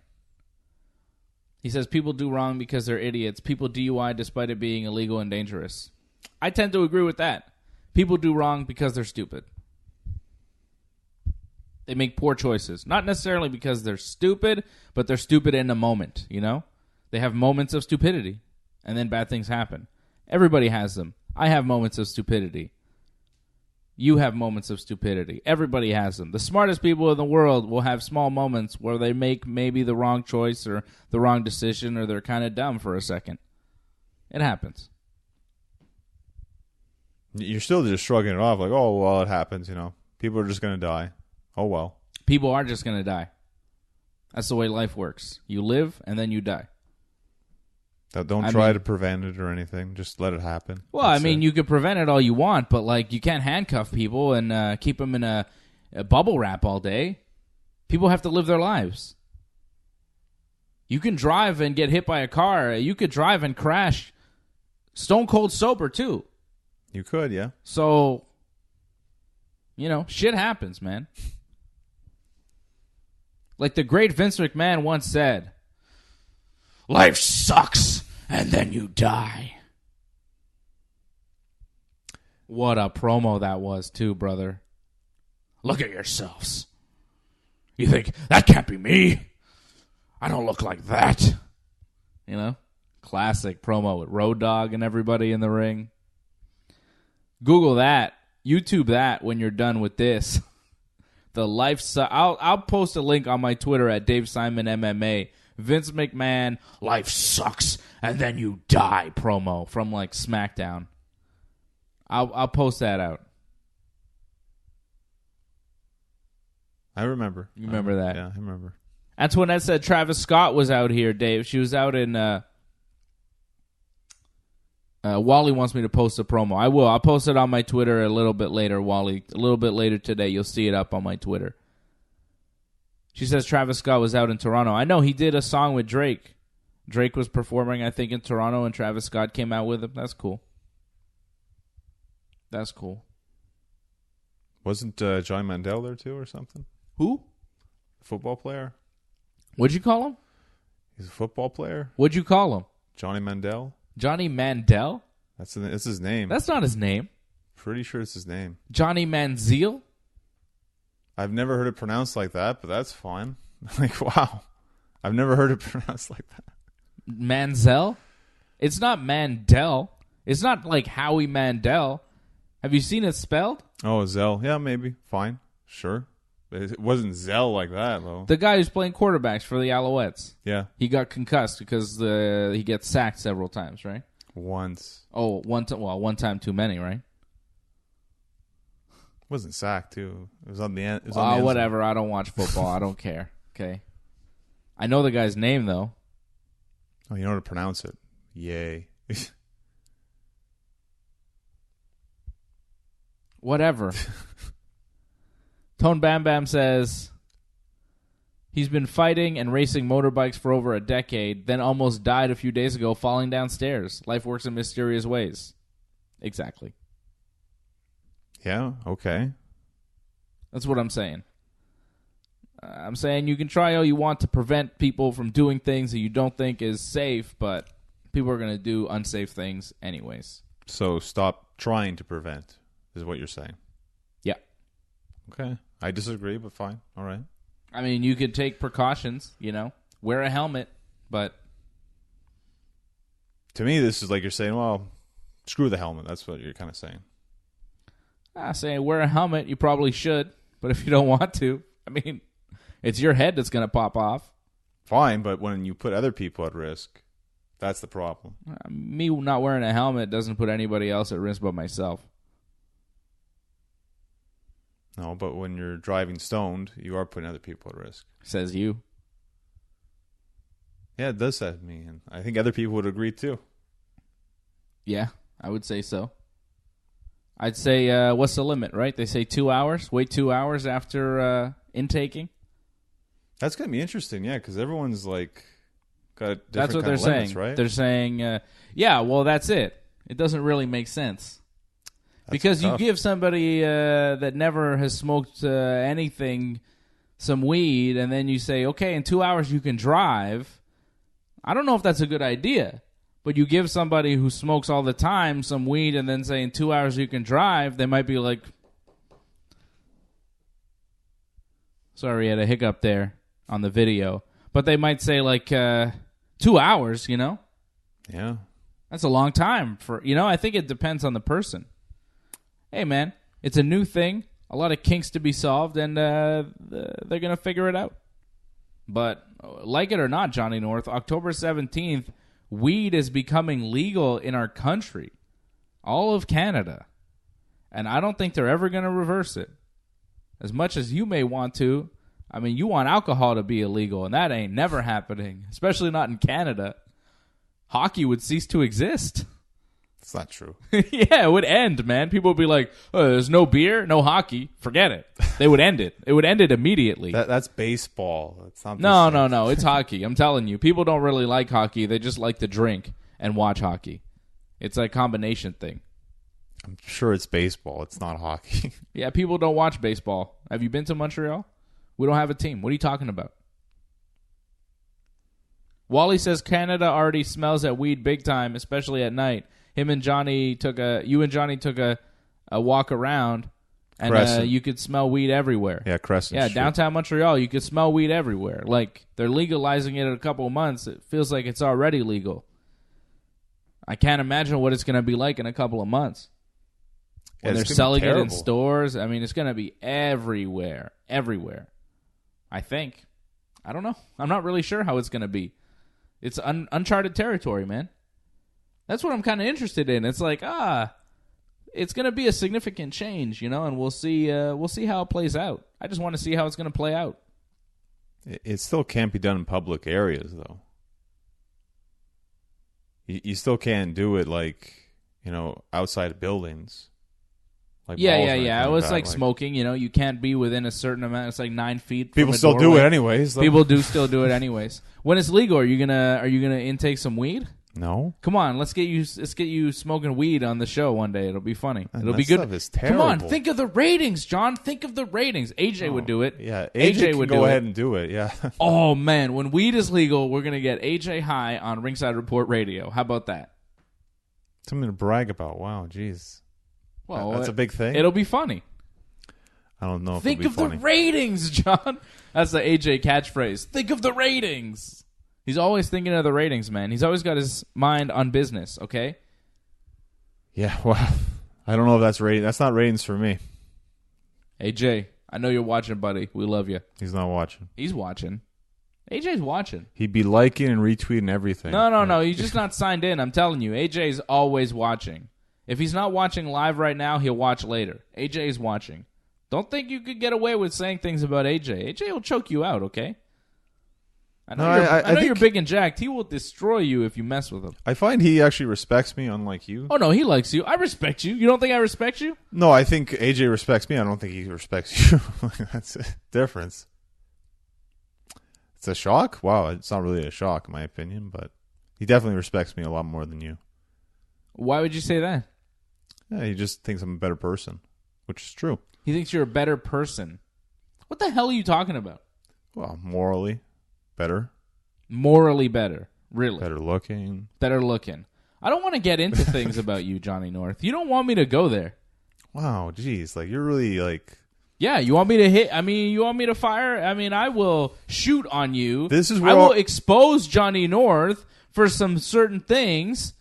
S1: He says, people do wrong because they're idiots. People DUI despite it being illegal and dangerous. I tend to agree with that. People do wrong because they're stupid. They make poor choices. Not necessarily because they're stupid, but they're stupid in a moment, you know? They have moments of stupidity, and then bad things happen. Everybody has them. I have moments of stupidity. You have moments of stupidity. Everybody has them. The smartest people in the world will have small moments where they make maybe the wrong choice or the wrong decision, or they're kind of dumb for a second. It happens.
S2: You're still just shrugging it off like, oh, well, it happens, you know. People are just going to die. Oh, well.
S1: People are just going to die. That's the way life works. You live, and then you die.
S2: Don't try to prevent it or anything. Just let it happen.
S1: Well, I mean, you could prevent it all you want, but like you can't handcuff people and keep them in a bubble wrap all day. People have to live their lives. You can drive and get hit by a car. You could drive and crash stone cold sober, too.
S2: You could, yeah.
S1: So, you know, shit happens, man. Like the great Vince McMahon once said, life sucks, and then you die. What a promo that was, too, brother. Look at yourselves. You think, that can't be me. I don't look like that. You know? Classic promo with Road Dogg and everybody in the ring. Google that. YouTube that when you're done with this. The life I'll post a link on my Twitter at Dave Simon MMA. Vince McMahon, life sucks, and then you die promo from like SmackDown. I'll post that out.
S2: I remember.
S1: You remember that?
S2: Yeah, I remember.
S1: Antoinette said Travis Scott was out here, Dave. She was out in Wally wants me to post a promo. I will. I'll post it on my Twitter a little bit later, Wally. A little bit later today. You'll see it up on my Twitter. She says Travis Scott was out in Toronto. I know he did a song with Drake. Drake was performing, I think, in Toronto, and Travis Scott came out with him. That's cool. That's cool.
S2: Wasn't Johnny Mandel there, too, or something?
S1: Who?
S2: Football player?
S1: What'd you call him?
S2: He's a football player?
S1: What'd you call him?
S2: Johnny Mandel?
S1: Johnny Mandel?
S2: That's his name.
S1: That's not his name.
S2: Pretty sure it's his name.
S1: Johnny Manziel?
S2: I've never heard it pronounced like that, but that's fine. Like, wow. I've never heard it pronounced like that.
S1: Manziel? It's not Mandel. It's not like Howie Mandel. Have you seen it spelled?
S2: Oh, Zell. Yeah, maybe. Fine. Sure. It wasn't Zell like that, though.
S1: The guy who's playing quarterbacks for the Alouettes.
S2: Yeah.
S1: He got concussed because he gets sacked several times, right?
S2: Once.
S1: Oh, one time too many, right?
S2: Wasn't sacked, too. It was on the end.
S1: Whatever. I don't watch football. I don't care. Okay. I know the guy's name, though.
S2: Oh, you know how to pronounce it. Yay.
S1: Whatever. Tone Bam Bam says he's been fighting and racing motorbikes for over a decade, then almost died a few days ago falling downstairs. Life works in mysterious ways. Exactly.
S2: Yeah, okay.
S1: That's what I'm saying. I'm saying you can try all you want to prevent people from doing things that you don't think is safe, but people are going to do unsafe things anyways.
S2: So stop trying to prevent, is what you're saying.
S1: Yeah.
S2: Okay. I disagree, but fine. All right.
S1: I mean, you could take precautions, you know, wear a helmet, but
S2: To me, this is like you're saying, well, screw the helmet. That's what you're kind of saying.
S1: I say wear a helmet. You probably should, but if you don't want to, I mean, it's your head that's going to pop off.
S2: Fine, but when you put other people at risk, that's the problem.
S1: Me not wearing a helmet doesn't put anybody else at risk but myself.
S2: No, but when you're driving stoned, you are putting other people at risk.
S1: Says you.
S2: Yeah, it does say me, and I think other people would agree too.
S1: Yeah, I would say so. I'd say, what's the limit, right? They say 2 hours. Wait 2 hours after intaking.
S2: That's going to be interesting, yeah, because everyone's like got different
S1: That's what
S2: kind
S1: they're
S2: of limits,
S1: saying.
S2: right?
S1: They're saying, yeah, well, that's it. It doesn't really make sense. Because
S2: tough.
S1: you give somebody that never has smoked anything some weed, and then you say, okay, in 2 hours you can drive. I don't know if that's a good idea. But you give somebody who smokes all the time some weed and then say in 2 hours you can drive, they might be like, sorry, I had a hiccup there on the video. But they might say like 2 hours, you know?
S2: Yeah.
S1: That's a long time for, I think it depends on the person. Hey, man, it's a new thing. A lot of kinks to be solved, and they're going to figure it out. But like it or not, Johnny North, October 17th, weed is becoming legal in our country, all of Canada. And I don't think they're ever going to reverse it. As much as you may want to, I mean, you want alcohol to be illegal, and that ain't never happening, especially not in Canada. Hockey would cease to exist.
S2: It's not true.
S1: Yeah, it would end, man. People would be like, oh, there's no beer, no hockey. Forget it. They would end it. It would end it immediately.
S2: That's baseball. It's not
S1: No. It's hockey. I'm telling you. People don't really like hockey. They just like to drink and watch hockey. It's a combination thing.
S2: I'm sure it's baseball. It's not hockey.
S1: Yeah, people don't watch baseball. Have you been to Montreal? We don't have a team. What are you talking about? Wally says Canada already smells that weed big time, especially at night. You and Johnny took a walk around, and you could smell weed everywhere.
S2: Yeah, Crescent.
S1: Yeah,
S2: Street.
S1: downtown Montreal, you could smell weed everywhere. Like, they're legalizing it in a couple of months. It feels like it's already legal. I can't imagine what it's going to be like in a couple of months. When they're selling it in stores, I mean, it's going to be everywhere. Everywhere. I think. I don't know. I'm not really sure how it's going to be. It's uncharted territory, man. That's what I'm kind of interested in. It's like, it's going to be a significant change, and we'll see how it plays out. I just want to see how it's going to play out.
S2: It still can't be done in public areas, though. You still can't do it like, outside of buildings. Like
S1: yeah. It was like smoking, you can't be within a certain amount. It's like 9 feet.
S2: People still do it anyways. Though.
S1: People do still do it anyways. When it's legal, are you gonna intake some weed?
S2: No.
S1: Come on, let's get you smoking weed on the show one day. It'll be funny.
S2: Man,
S1: it'll be good.
S2: Stuff is terrible.
S1: Come on, think of the ratings, John. Think of the ratings. AJ would do it.
S2: Yeah, AJ would go ahead and do it. Yeah.
S1: Oh man, when weed is legal, we're gonna get AJ high on Ringside Report Radio. How about that?
S2: Something to brag about. Wow, jeez.
S1: Well,
S2: that's a big thing.
S1: It'll be funny.
S2: I don't know if
S1: Think
S2: it'll be
S1: of the ratings, John. That's the AJ catchphrase. Think of the ratings. He's always thinking of the ratings, man. He's always got his mind on business, okay?
S2: Yeah, well, I don't know if that's rating. That's not ratings for me.
S1: AJ, I know you're watching, buddy. We love you.
S2: He's not watching.
S1: He's watching. AJ's watching.
S2: He'd be liking and retweeting everything.
S1: No. He's just not signed in. I'm telling you. AJ's always watching. If he's not watching live right now, he'll watch later. AJ's watching. Don't think you could get away with saying things about AJ. AJ will choke you out, okay? I know you're big and jacked. He will destroy you if you mess with him.
S2: I find he actually respects me, unlike you.
S1: Oh, no, he likes you. I respect you. You don't think I respect you?
S2: No, I think AJ respects me. I don't think he respects you. That's a difference. It's a shock? Wow, it's not really a shock in my opinion, but he definitely respects me a lot more than you.
S1: Why would you say that?
S2: Yeah, he just thinks I'm a better person, which is true.
S1: He thinks you're a better person. What the hell are you talking about?
S2: Well, morally better.
S1: Morally better. Really?
S2: Better looking.
S1: Better looking. I don't want to get into things about you, Johnny North. You don't want me to go there.
S2: Wow, geez. Like, you're really, like...
S1: Yeah, you want me to hit... I mean, you want me to fire? I mean, I will shoot on you.
S2: This is where
S1: I will expose Johnny North for some certain things.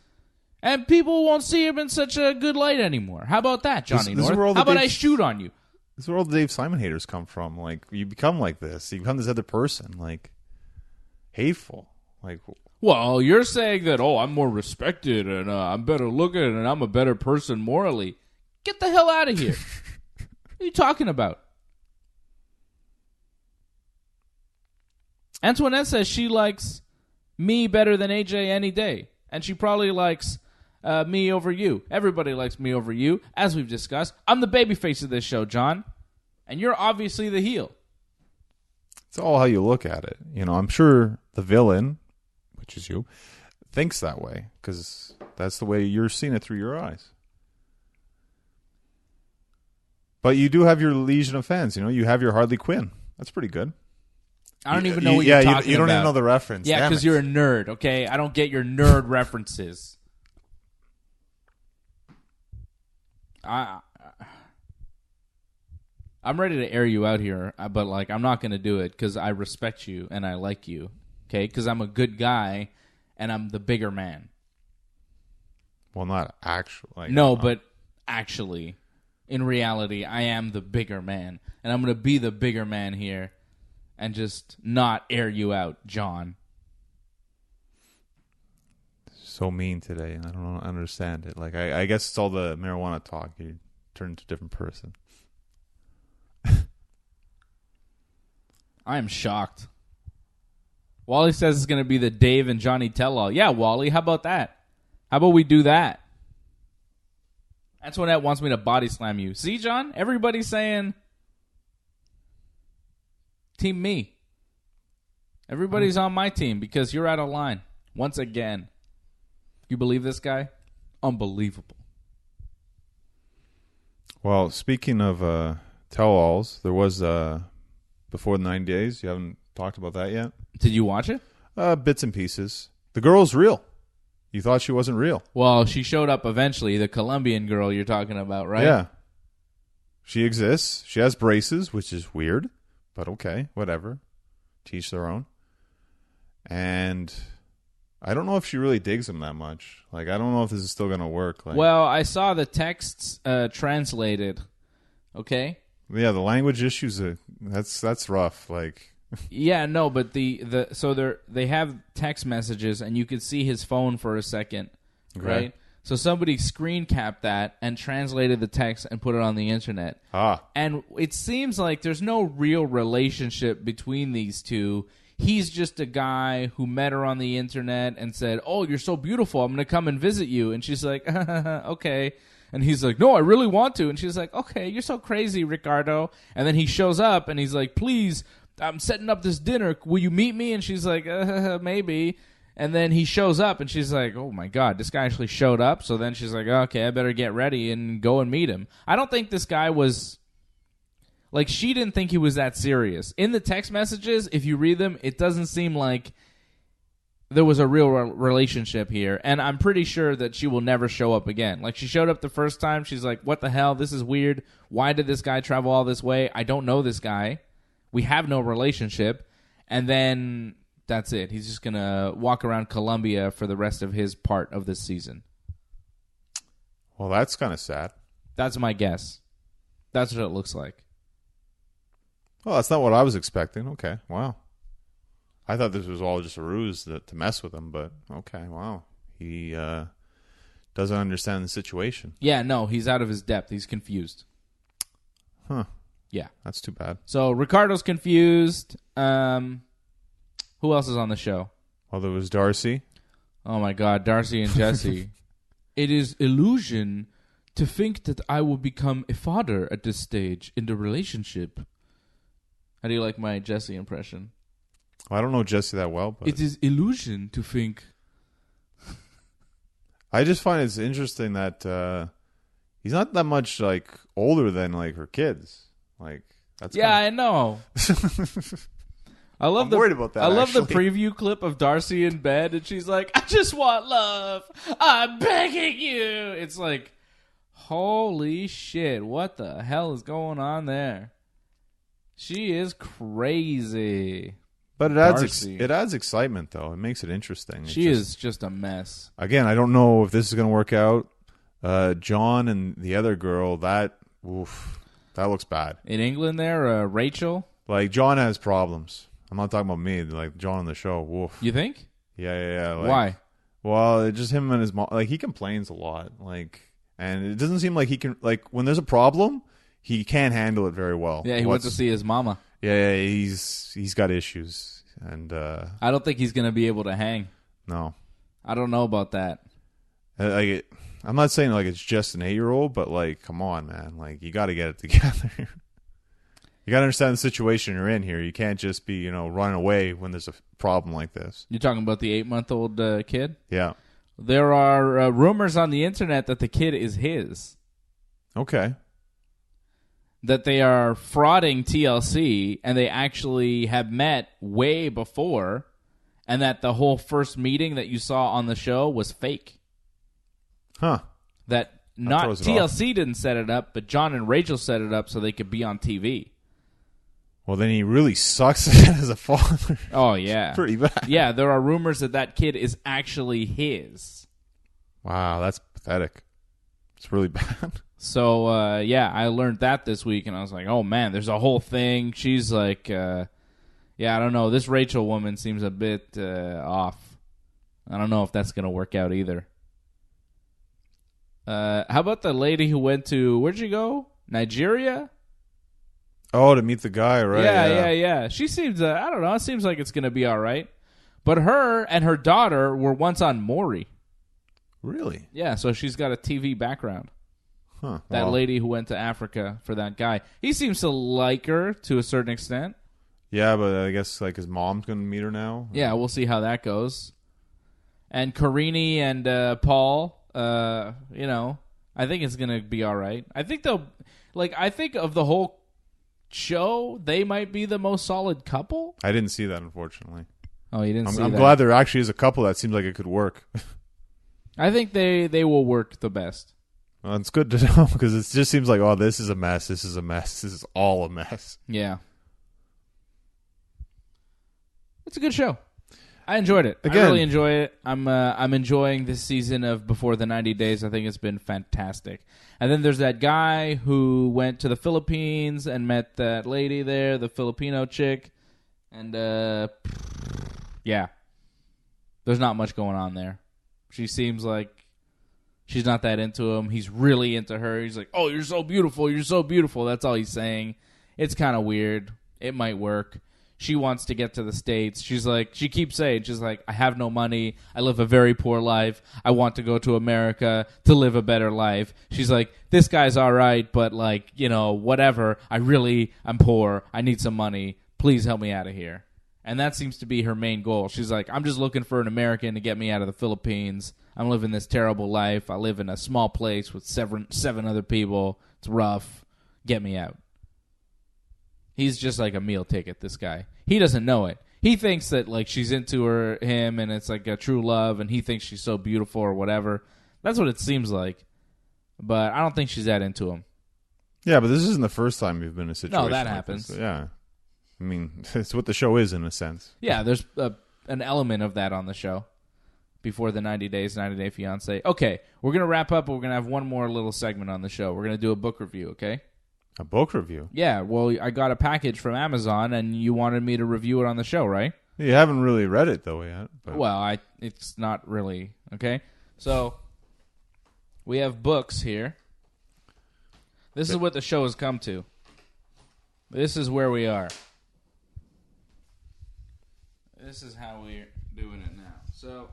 S1: And people won't see him in such a good light anymore. How about that, Johnny
S2: This is
S1: North?
S2: where all the
S1: How about
S2: Dave-
S1: I shoot on you?
S2: This is where all the Dave Simon haters come from. Like, you become like this. You become this other person. Like, hateful. Like,
S1: Well, you're saying that, I'm more respected and I'm better looking and I'm a better person morally. Get the hell out of here. What are you talking about? Antoinette says she likes me better than AJ any day. And she probably likes me over you. Everybody likes me over you, as we've discussed. I'm the babyface of this show, John. And you're obviously the heel.
S2: it's all how you look at it. You know, I'm sure the villain, which is you, thinks that way because that's the way you're seeing it through your eyes. But you do have your legion of fans. You know, you have your Harley Quinn. That's pretty good.
S1: I don't even know what you're talking about.
S2: You don't even know the reference.
S1: Yeah, because you're a nerd, okay? I don't get your nerd references. I'm ready to air you out here, but like I'm not going to do it because I respect you and I like you, okay? Because I'm a good guy and I'm the bigger man.
S2: Well, not actually.
S1: No, but actually, in reality, I am the bigger man, and I'm going to be the bigger man here and just not air you out, John.
S2: So mean today. I don't understand it. Like, I guess it's all the marijuana talk. You turn into a different person.
S1: I am shocked. Wally says it's going to be the Dave and Johnny tell-all. Yeah, Wally, how about that? How about we do that? Antoinette wants me to body slam you. See, John? Everybody's saying team me. Everybody's on my team because you're out of line. Once again. You believe this guy? Unbelievable.
S2: Well, speaking of tell-alls, there was Before the 90 Days. You haven't talked about that yet?
S1: Did you watch it?
S2: Bits and pieces. The girl's real. You thought she wasn't real.
S1: Well, she showed up eventually, the Colombian girl you're talking about, right?
S2: Yeah. She exists. She has braces, which is weird, but okay, whatever. Teach their own. And I don't know if she really digs him that much. Like, I don't know if this is still going to work. Like,
S1: Well, I saw the texts translated, okay?
S2: yeah, the language issues, that's rough. Like,
S1: Yeah, no, but so they have text messages, and you could see his phone for a second,
S2: Okay.
S1: right? So somebody screen capped that and translated the text and put it on the internet. And it seems like there's no real relationship between these two. He's just a guy who met her on the internet and said, "Oh, you're so beautiful. I'm going to come and visit you." And she's like, "Okay." And he's like, "No, I really want to." And she's like, "Okay, you're so crazy, Ricardo." And then he shows up and he's like, "Please, I'm setting up this dinner. Will you meet me?" And she's like, "Maybe." And then he shows up and she's like, "Oh my God, this guy actually showed up." So then she's like, "Okay, I better get ready and go and meet him." I don't think this guy was... Like, she didn't think he was that serious. In the text messages, if you read them, it doesn't seem like there was a real relationship here. And I'm pretty sure that she will never show up again. Like, she showed up the first time. She's like, "What the hell? This is weird. Why did this guy travel all this way? I don't know this guy. We have no relationship." And then that's it. He's just going to walk around Colombia for the rest of his part of this season.
S2: Well, that's kind of sad.
S1: That's my guess. That's what it looks like.
S2: Well, that's not what I was expecting. Okay, wow. I thought this was all just a ruse to mess with him, but okay, wow. He doesn't understand the situation.
S1: Yeah, no, he's out of his depth. He's confused.
S2: Huh.
S1: Yeah.
S2: That's too bad.
S1: So Ricardo's confused. Who else is on the show?
S2: Well, there was Darcy.
S1: Oh my God, Darcy and Jesse. It is illusion to think that I will become a father at this stage in the relationship. How do you like my Jesse impression?
S2: Well, I don't know Jesse that well, but
S1: It is illusion to think.
S2: I just find it's interesting that he's not that much like older than like her kids. Like that's
S1: I know. I love
S2: I'm worried about that,
S1: I love the
S2: actually.
S1: preview clip of Darcy in bed, and she's like, "I just want love. I'm begging you." It's like, holy shit! What the hell is going on there? She is crazy.
S2: But
S1: Darcy.
S2: it adds excitement, though. It makes it interesting.
S1: She is just a mess.
S2: Again, I don't know if this is going to work out. John and the other girl, that looks bad.
S1: In England there, Rachel?
S2: Like, John has problems. I'm not talking about me. Like, John on the show, woof.
S1: You think?
S2: Yeah. Like,
S1: why?
S2: Well, it's just him and his mom. Like, he complains a lot. Like, and it doesn't seem like he can, like, when there's a problem, he can't handle it very well.
S1: Yeah, he went to see his mama.
S2: Yeah, he's got issues. And
S1: I don't think he's going to be able to hang.
S2: No.
S1: I don't know about that.
S2: I'm not saying like it's just an 8-year-old, but like, come on, man. Like, you got to get it together. You got to understand the situation you're in here. You can't just be, running away when there's a problem like this.
S1: You're talking about the 8-month-old kid?
S2: Yeah.
S1: There are rumors on the internet that the kid is his.
S2: Okay.
S1: That they are frauding TLC, and they actually have met way before, and that the whole first meeting that you saw on the show was fake.
S2: Huh.
S1: That not TLC didn't set it up, but John and Rachel set it up so they could be on TV.
S2: Well, then he really sucks as a father.
S1: Oh, yeah.
S2: It's pretty bad.
S1: Yeah, there are rumors that kid is actually his.
S2: Wow, that's pathetic. It's really bad.
S1: So, I learned that this week, and I was like, oh, man, there's a whole thing. She's like, I don't know. This Rachel woman seems a bit off. I don't know if that's going to work out either. How about the lady who went to, where'd you go? Nigeria?
S2: Oh, to meet the guy, right?
S1: Yeah. She seems, I don't know, it seems like it's going to be all right. But her and her daughter were once on Maury.
S2: Really?
S1: Yeah, so she's got a TV background.
S2: Huh.
S1: That lady who went to Africa for that guy. He seems to like her to a certain extent.
S2: Yeah, but I guess like his mom's going to meet her now.
S1: Yeah, we'll see how that goes. And Karini and Paul, I think it's going to be all right. I think I think of the whole show, they might be the most solid couple.
S2: I didn't see that, unfortunately.
S1: Oh, you didn't see that?
S2: I'm glad there actually is a couple that seems like it could work.
S1: I think they will work the best.
S2: Well, it's good to know because it just seems like, oh, this is a mess. This is a mess. This is all a mess.
S1: Yeah. It's a good show. I enjoyed it.
S2: Again,
S1: I really enjoy it. I'm enjoying this season of Before the 90 Days. I think it's been fantastic. And then there's that guy who went to the Philippines and met that lady there, the Filipino chick. And, there's not much going on there. She seems like she's not that into him. He's really into her. He's like, oh, you're so beautiful. You're so beautiful. That's all he's saying. It's kind of weird. It might work. She wants to get to the States. She keeps saying, I have no money. I live a very poor life. I want to go to America to live a better life. She's like, this guy's all right, but whatever. I'm poor. I need some money. Please help me out of here. And that seems to be her main goal. She's like, I'm just looking for an American to get me out of the Philippines. I'm living this terrible life. I live in a small place with seven other people. It's rough. Get me out. He's just like a meal ticket, this guy. He doesn't know it. He thinks that she's into him and it's like a true love and he thinks she's so beautiful or whatever. That's what it seems like. But I don't think she's that into him.
S2: Yeah, but this isn't the first time you've been in a situation.
S1: No, that
S2: like
S1: happens.
S2: This. Yeah. I mean, it's what the show is in a sense.
S1: Yeah, there's an element of that on the show. Before the 90 Days, 90 Day Fiance. Okay, we're going to wrap up. We're going to have one more little segment on the show. We're going to do a book review, okay?
S2: A book review?
S1: Yeah, well, I got a package from Amazon, and you wanted me to review it on the show, right?
S2: You haven't really read it, though, yet. But.
S1: Well, it's not really, okay? So, we have books here. This is what the show has come to. This is where we are. This is how we're doing it now. So,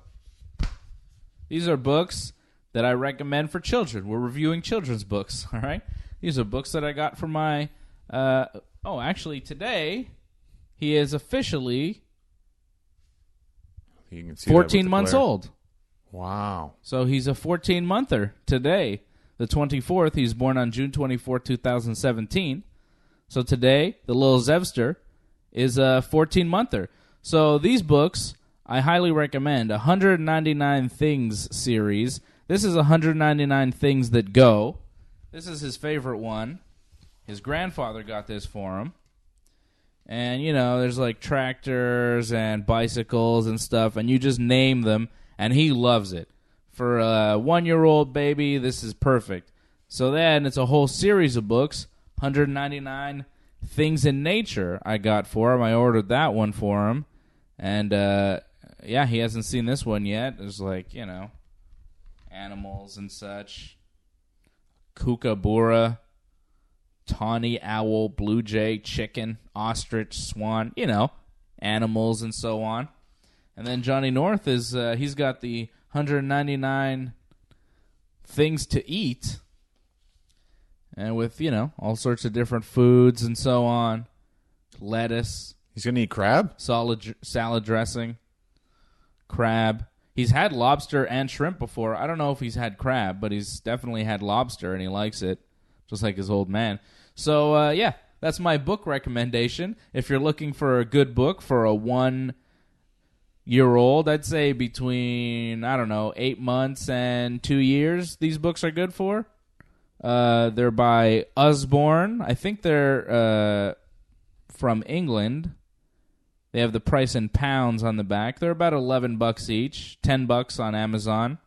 S1: these are books that I recommend for children. We're reviewing children's books, all right? These are books that I got from my... actually, today, he is officially 14 months old.
S2: Wow.
S1: So he's a 14-monther today. The 24th, he's born on June 24, 2017. So today, the little Zevster is a 14-monther. So these books, I highly recommend. 199 Things series. This is 199 Things That Go. This is his favorite one. His grandfather got this for him. And, there's like tractors and bicycles and stuff, and you just name them, and he loves it. For a 1-year-old baby, this is perfect. So then it's a whole series of books, 199 Things in Nature I got for him. I ordered that one for him. And, he hasn't seen this one yet. There's like, animals and such. Kookaburra, tawny owl, blue jay, chicken, ostrich, swan, animals and so on. And then Johnny North is, he's got the 199 things to eat. And with, all sorts of different foods and so on. Lettuce.
S2: He's going to eat crab?
S1: Salad dressing. Crab. He's had lobster and shrimp before. I don't know if he's had crab, but he's definitely had lobster, and he likes it, just like his old man. So, that's my book recommendation. If you're looking for a good book for a 1-year-old, I'd say between, 8 months and 2 years, these books are good for. They're by Usborne. I think they're from England. They have the price in pounds on the back. They're about $11 each, $10 on Amazon.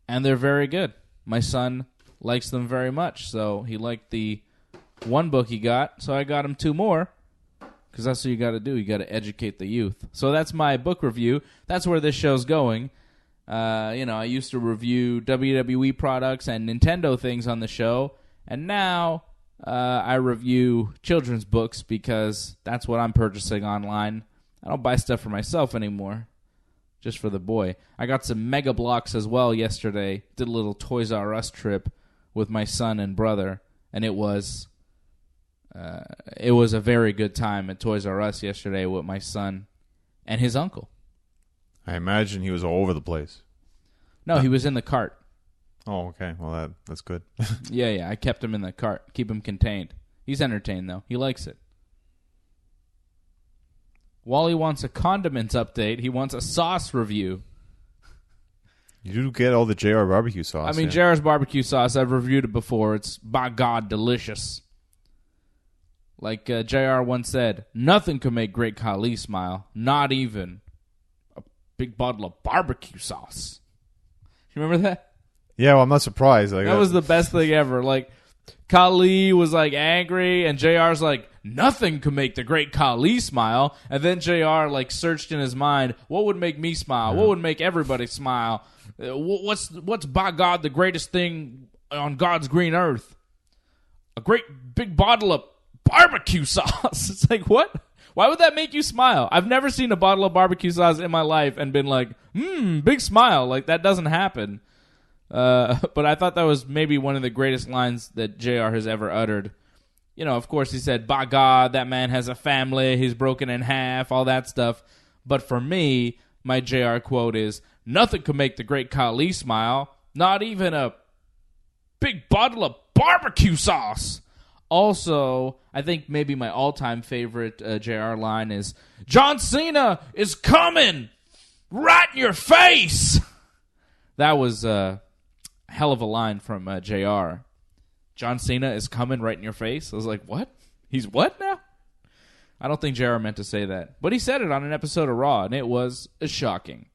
S1: And they're very good. My son likes them very much, so he liked the one book he got, so I got him 2 more, because that's what you got to do. You got to educate the youth. So that's my book review. That's where this show's going. I used to review WWE products and Nintendo things on the show, and now I review children's books because that's what I'm purchasing online. I don't buy stuff for myself anymore, just for the boy. I got some Mega Blocks as well yesterday. Did a little Toys R Us trip with my son and brother, and it was a very good time at Toys R Us yesterday with my son and his uncle.
S2: I imagine he was all over the place.
S1: No, he was in the cart.
S2: Oh, okay. Well, that's good.
S1: Yeah. I kept him in the cart. Keep him contained. He's entertained, though. He likes it. Wally wants a condiments update. He wants a sauce review.
S2: You do get all the JR barbecue sauce.
S1: I mean, JR's barbecue sauce, I've reviewed it before. It's, by God, delicious. Like JR once said, nothing could make Great Khali smile. Not even a big bottle of barbecue sauce. You remember that?
S2: Yeah, well, I'm not surprised.
S1: That was the best thing ever. Like, Khali was, like, angry, and JR's like, nothing could make the Great Khali smile. And then JR, like, searched in his mind, what would make me smile? What would make everybody smile? What's by God the greatest thing on God's green earth? A great big bottle of barbecue sauce. It's like, what? Why would that make you smile? I've never seen a bottle of barbecue sauce in my life and been like, big smile. Like, that doesn't happen. But I thought that was maybe one of the greatest lines that JR has ever uttered. Of course, he said, by God, that man has a family, he's broken in half, all that stuff. But for me, my JR quote is, nothing could make the Great Khali smile, not even a big bottle of barbecue sauce. Also, I think maybe my all-time favorite JR line is, John Cena is coming right in your face. That was hell of a line from JR. John Cena is coming right in your face. I was like, what? He's what now? I don't think JR meant to say that. But he said it on an episode of Raw, and it was shocking.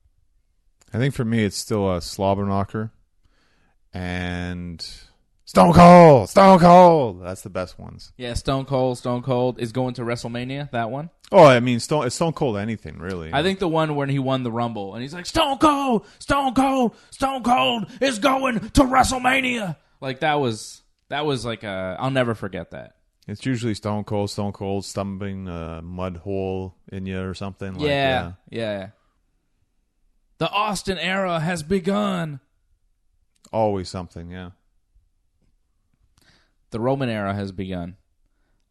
S2: I think for me, it's still a slobber knocker. And Stone Cold! Stone Cold! That's the best ones.
S1: Yeah, Stone Cold is going to WrestleMania, that one.
S2: Oh, I mean, it's Stone Cold anything, really.
S1: I think the one when he won the Rumble, and he's like, Stone Cold is going to WrestleMania. Like, that was like I'll never forget that.
S2: It's usually Stone Cold stumbling a mud hole in you or something.
S1: Yeah. The Austin era has begun.
S2: Always something, yeah.
S1: The Roman era has begun.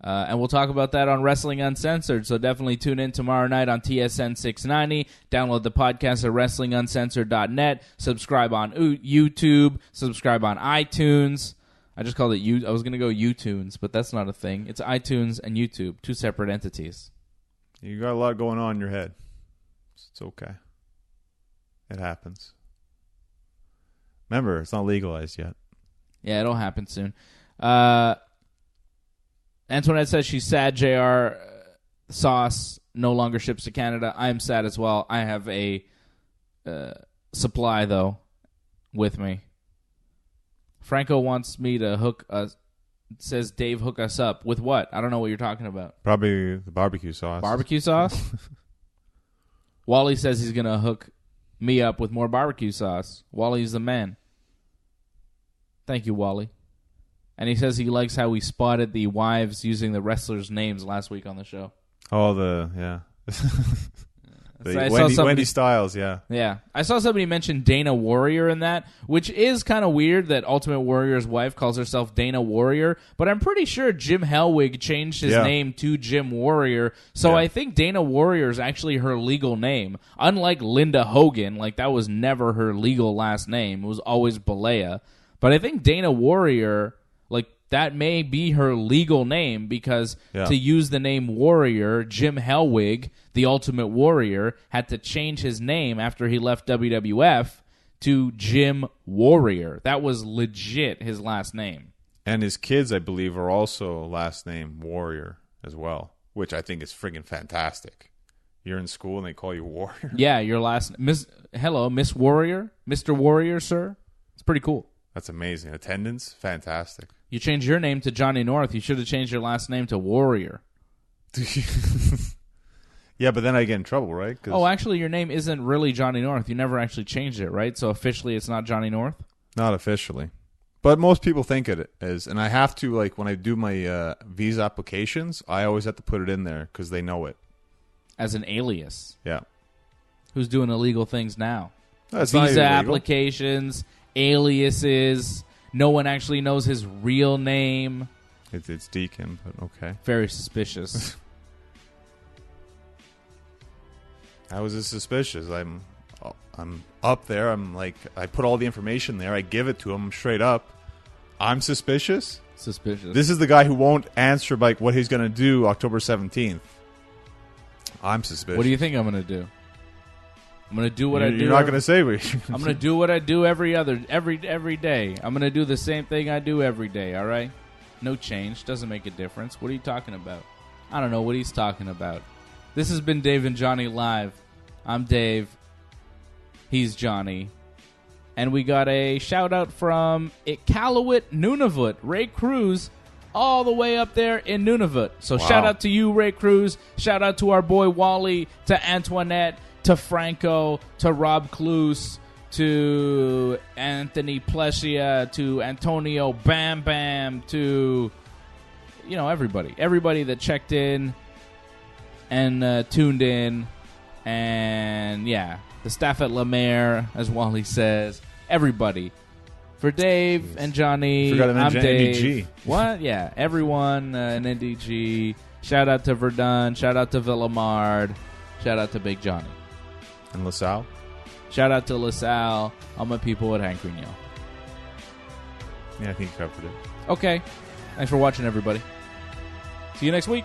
S1: And we'll talk about that on Wrestling Uncensored, so definitely tune in tomorrow night on TSN 690. Download the podcast at WrestlingUncensored.net. Subscribe on YouTube. Subscribe on iTunes. I just called it I was going to go YouTunes, but that's not a thing. It's iTunes and YouTube, 2 separate entities.
S2: You got a lot going on in your head. It's okay. It happens. Remember, it's not legalized yet.
S1: Yeah, it'll happen soon. Antoinette says she's sad JR sauce no longer ships to Canada. I'm sad as well. I have a supply, though, with me. Franco wants me to hook us. Says Dave, hook us up. With what? I don't know what you're talking about.
S2: Probably the barbecue sauce.
S1: Barbecue sauce? Wally says he's going to hook me up with more barbecue sauce. Wally's the man. Thank you, Wally. And he says he likes how we spotted the wives using the wrestlers' names last week on the show.
S2: Oh, Wendy Styles, yeah.
S1: Yeah. I saw somebody mention Dana Warrior in that, which is kind of weird that Ultimate Warrior's wife calls herself Dana Warrior, but I'm pretty sure Jim Hellwig changed his name to Jim Warrior, so I think Dana Warrior is actually her legal name. Unlike Linda Hogan, like that was never her legal last name. It was always Balea. But I think Dana Warrior, like, that may be her legal name because to use the name Warrior, Jim Hellwig, the Ultimate Warrior, had to change his name after he left WWF to Jim Warrior. That was legit his last name.
S2: And his kids, I believe, are also last name Warrior as well, which I think is friggin' fantastic. You're in school and they call you Warrior.
S1: Yeah, your last Miss Warrior, Mr. Warrior, sir. It's pretty cool.
S2: That's amazing. Attendance, fantastic.
S1: You changed your name to Johnny North. You should have changed your last name to Warrior.
S2: Yeah, but then I get in trouble, right?
S1: Oh, actually, your name isn't really Johnny North. You never actually changed it, right? So officially, it's not Johnny North?
S2: Not officially. But most people think it is. And I have to, like, when I do my visa applications, I always have to put it in there because they know it.
S1: As an alias.
S2: Yeah.
S1: Who's doing illegal things now?
S2: That's
S1: visa applications, aliases. No one actually knows his real name.
S2: It's Deacon, but okay.
S1: Very suspicious.
S2: How is this suspicious? I'm up there. I'm like, I put all the information there. I give it to him straight up. I'm suspicious?
S1: Suspicious.
S2: This is the guy who won't answer like what he's going to do October 17th. I'm suspicious.
S1: What do you think I'm going to do? I'm going to do what I do.
S2: You're not going to say me.
S1: I'm going to do what I do every day. I'm going to do the same thing I do every day, all right? No change. Doesn't make a difference. What are you talking about? I don't know what he's talking about. This has been Dave and Johnny Live. I'm Dave. He's Johnny. And we got a shout-out from Iqaluit, Nunavut. Ray Cruz, all the way up there in Nunavut. So
S2: wow.
S1: Shout-out to you, Ray Cruz. Shout-out to our boy Wally, to Antoinette, to Franco, to Rob Cluse, to Anthony Plesia, to Antonio Bam Bam, to, everybody that checked in and tuned in, and the staff at La Mer, as Wally says, everybody. For Dave and Johnny, I'm Dave.
S2: NDG.
S1: What? Yeah, everyone in NDG. Shout out to Verdun. Shout out to Villamard. Shout out to Big Johnny.
S2: And LaSalle.
S1: Shout out to LaSalle. All my people at Hank Grignon.
S2: Yeah, I think you covered it.
S1: Okay. Thanks for watching, everybody. See you next week.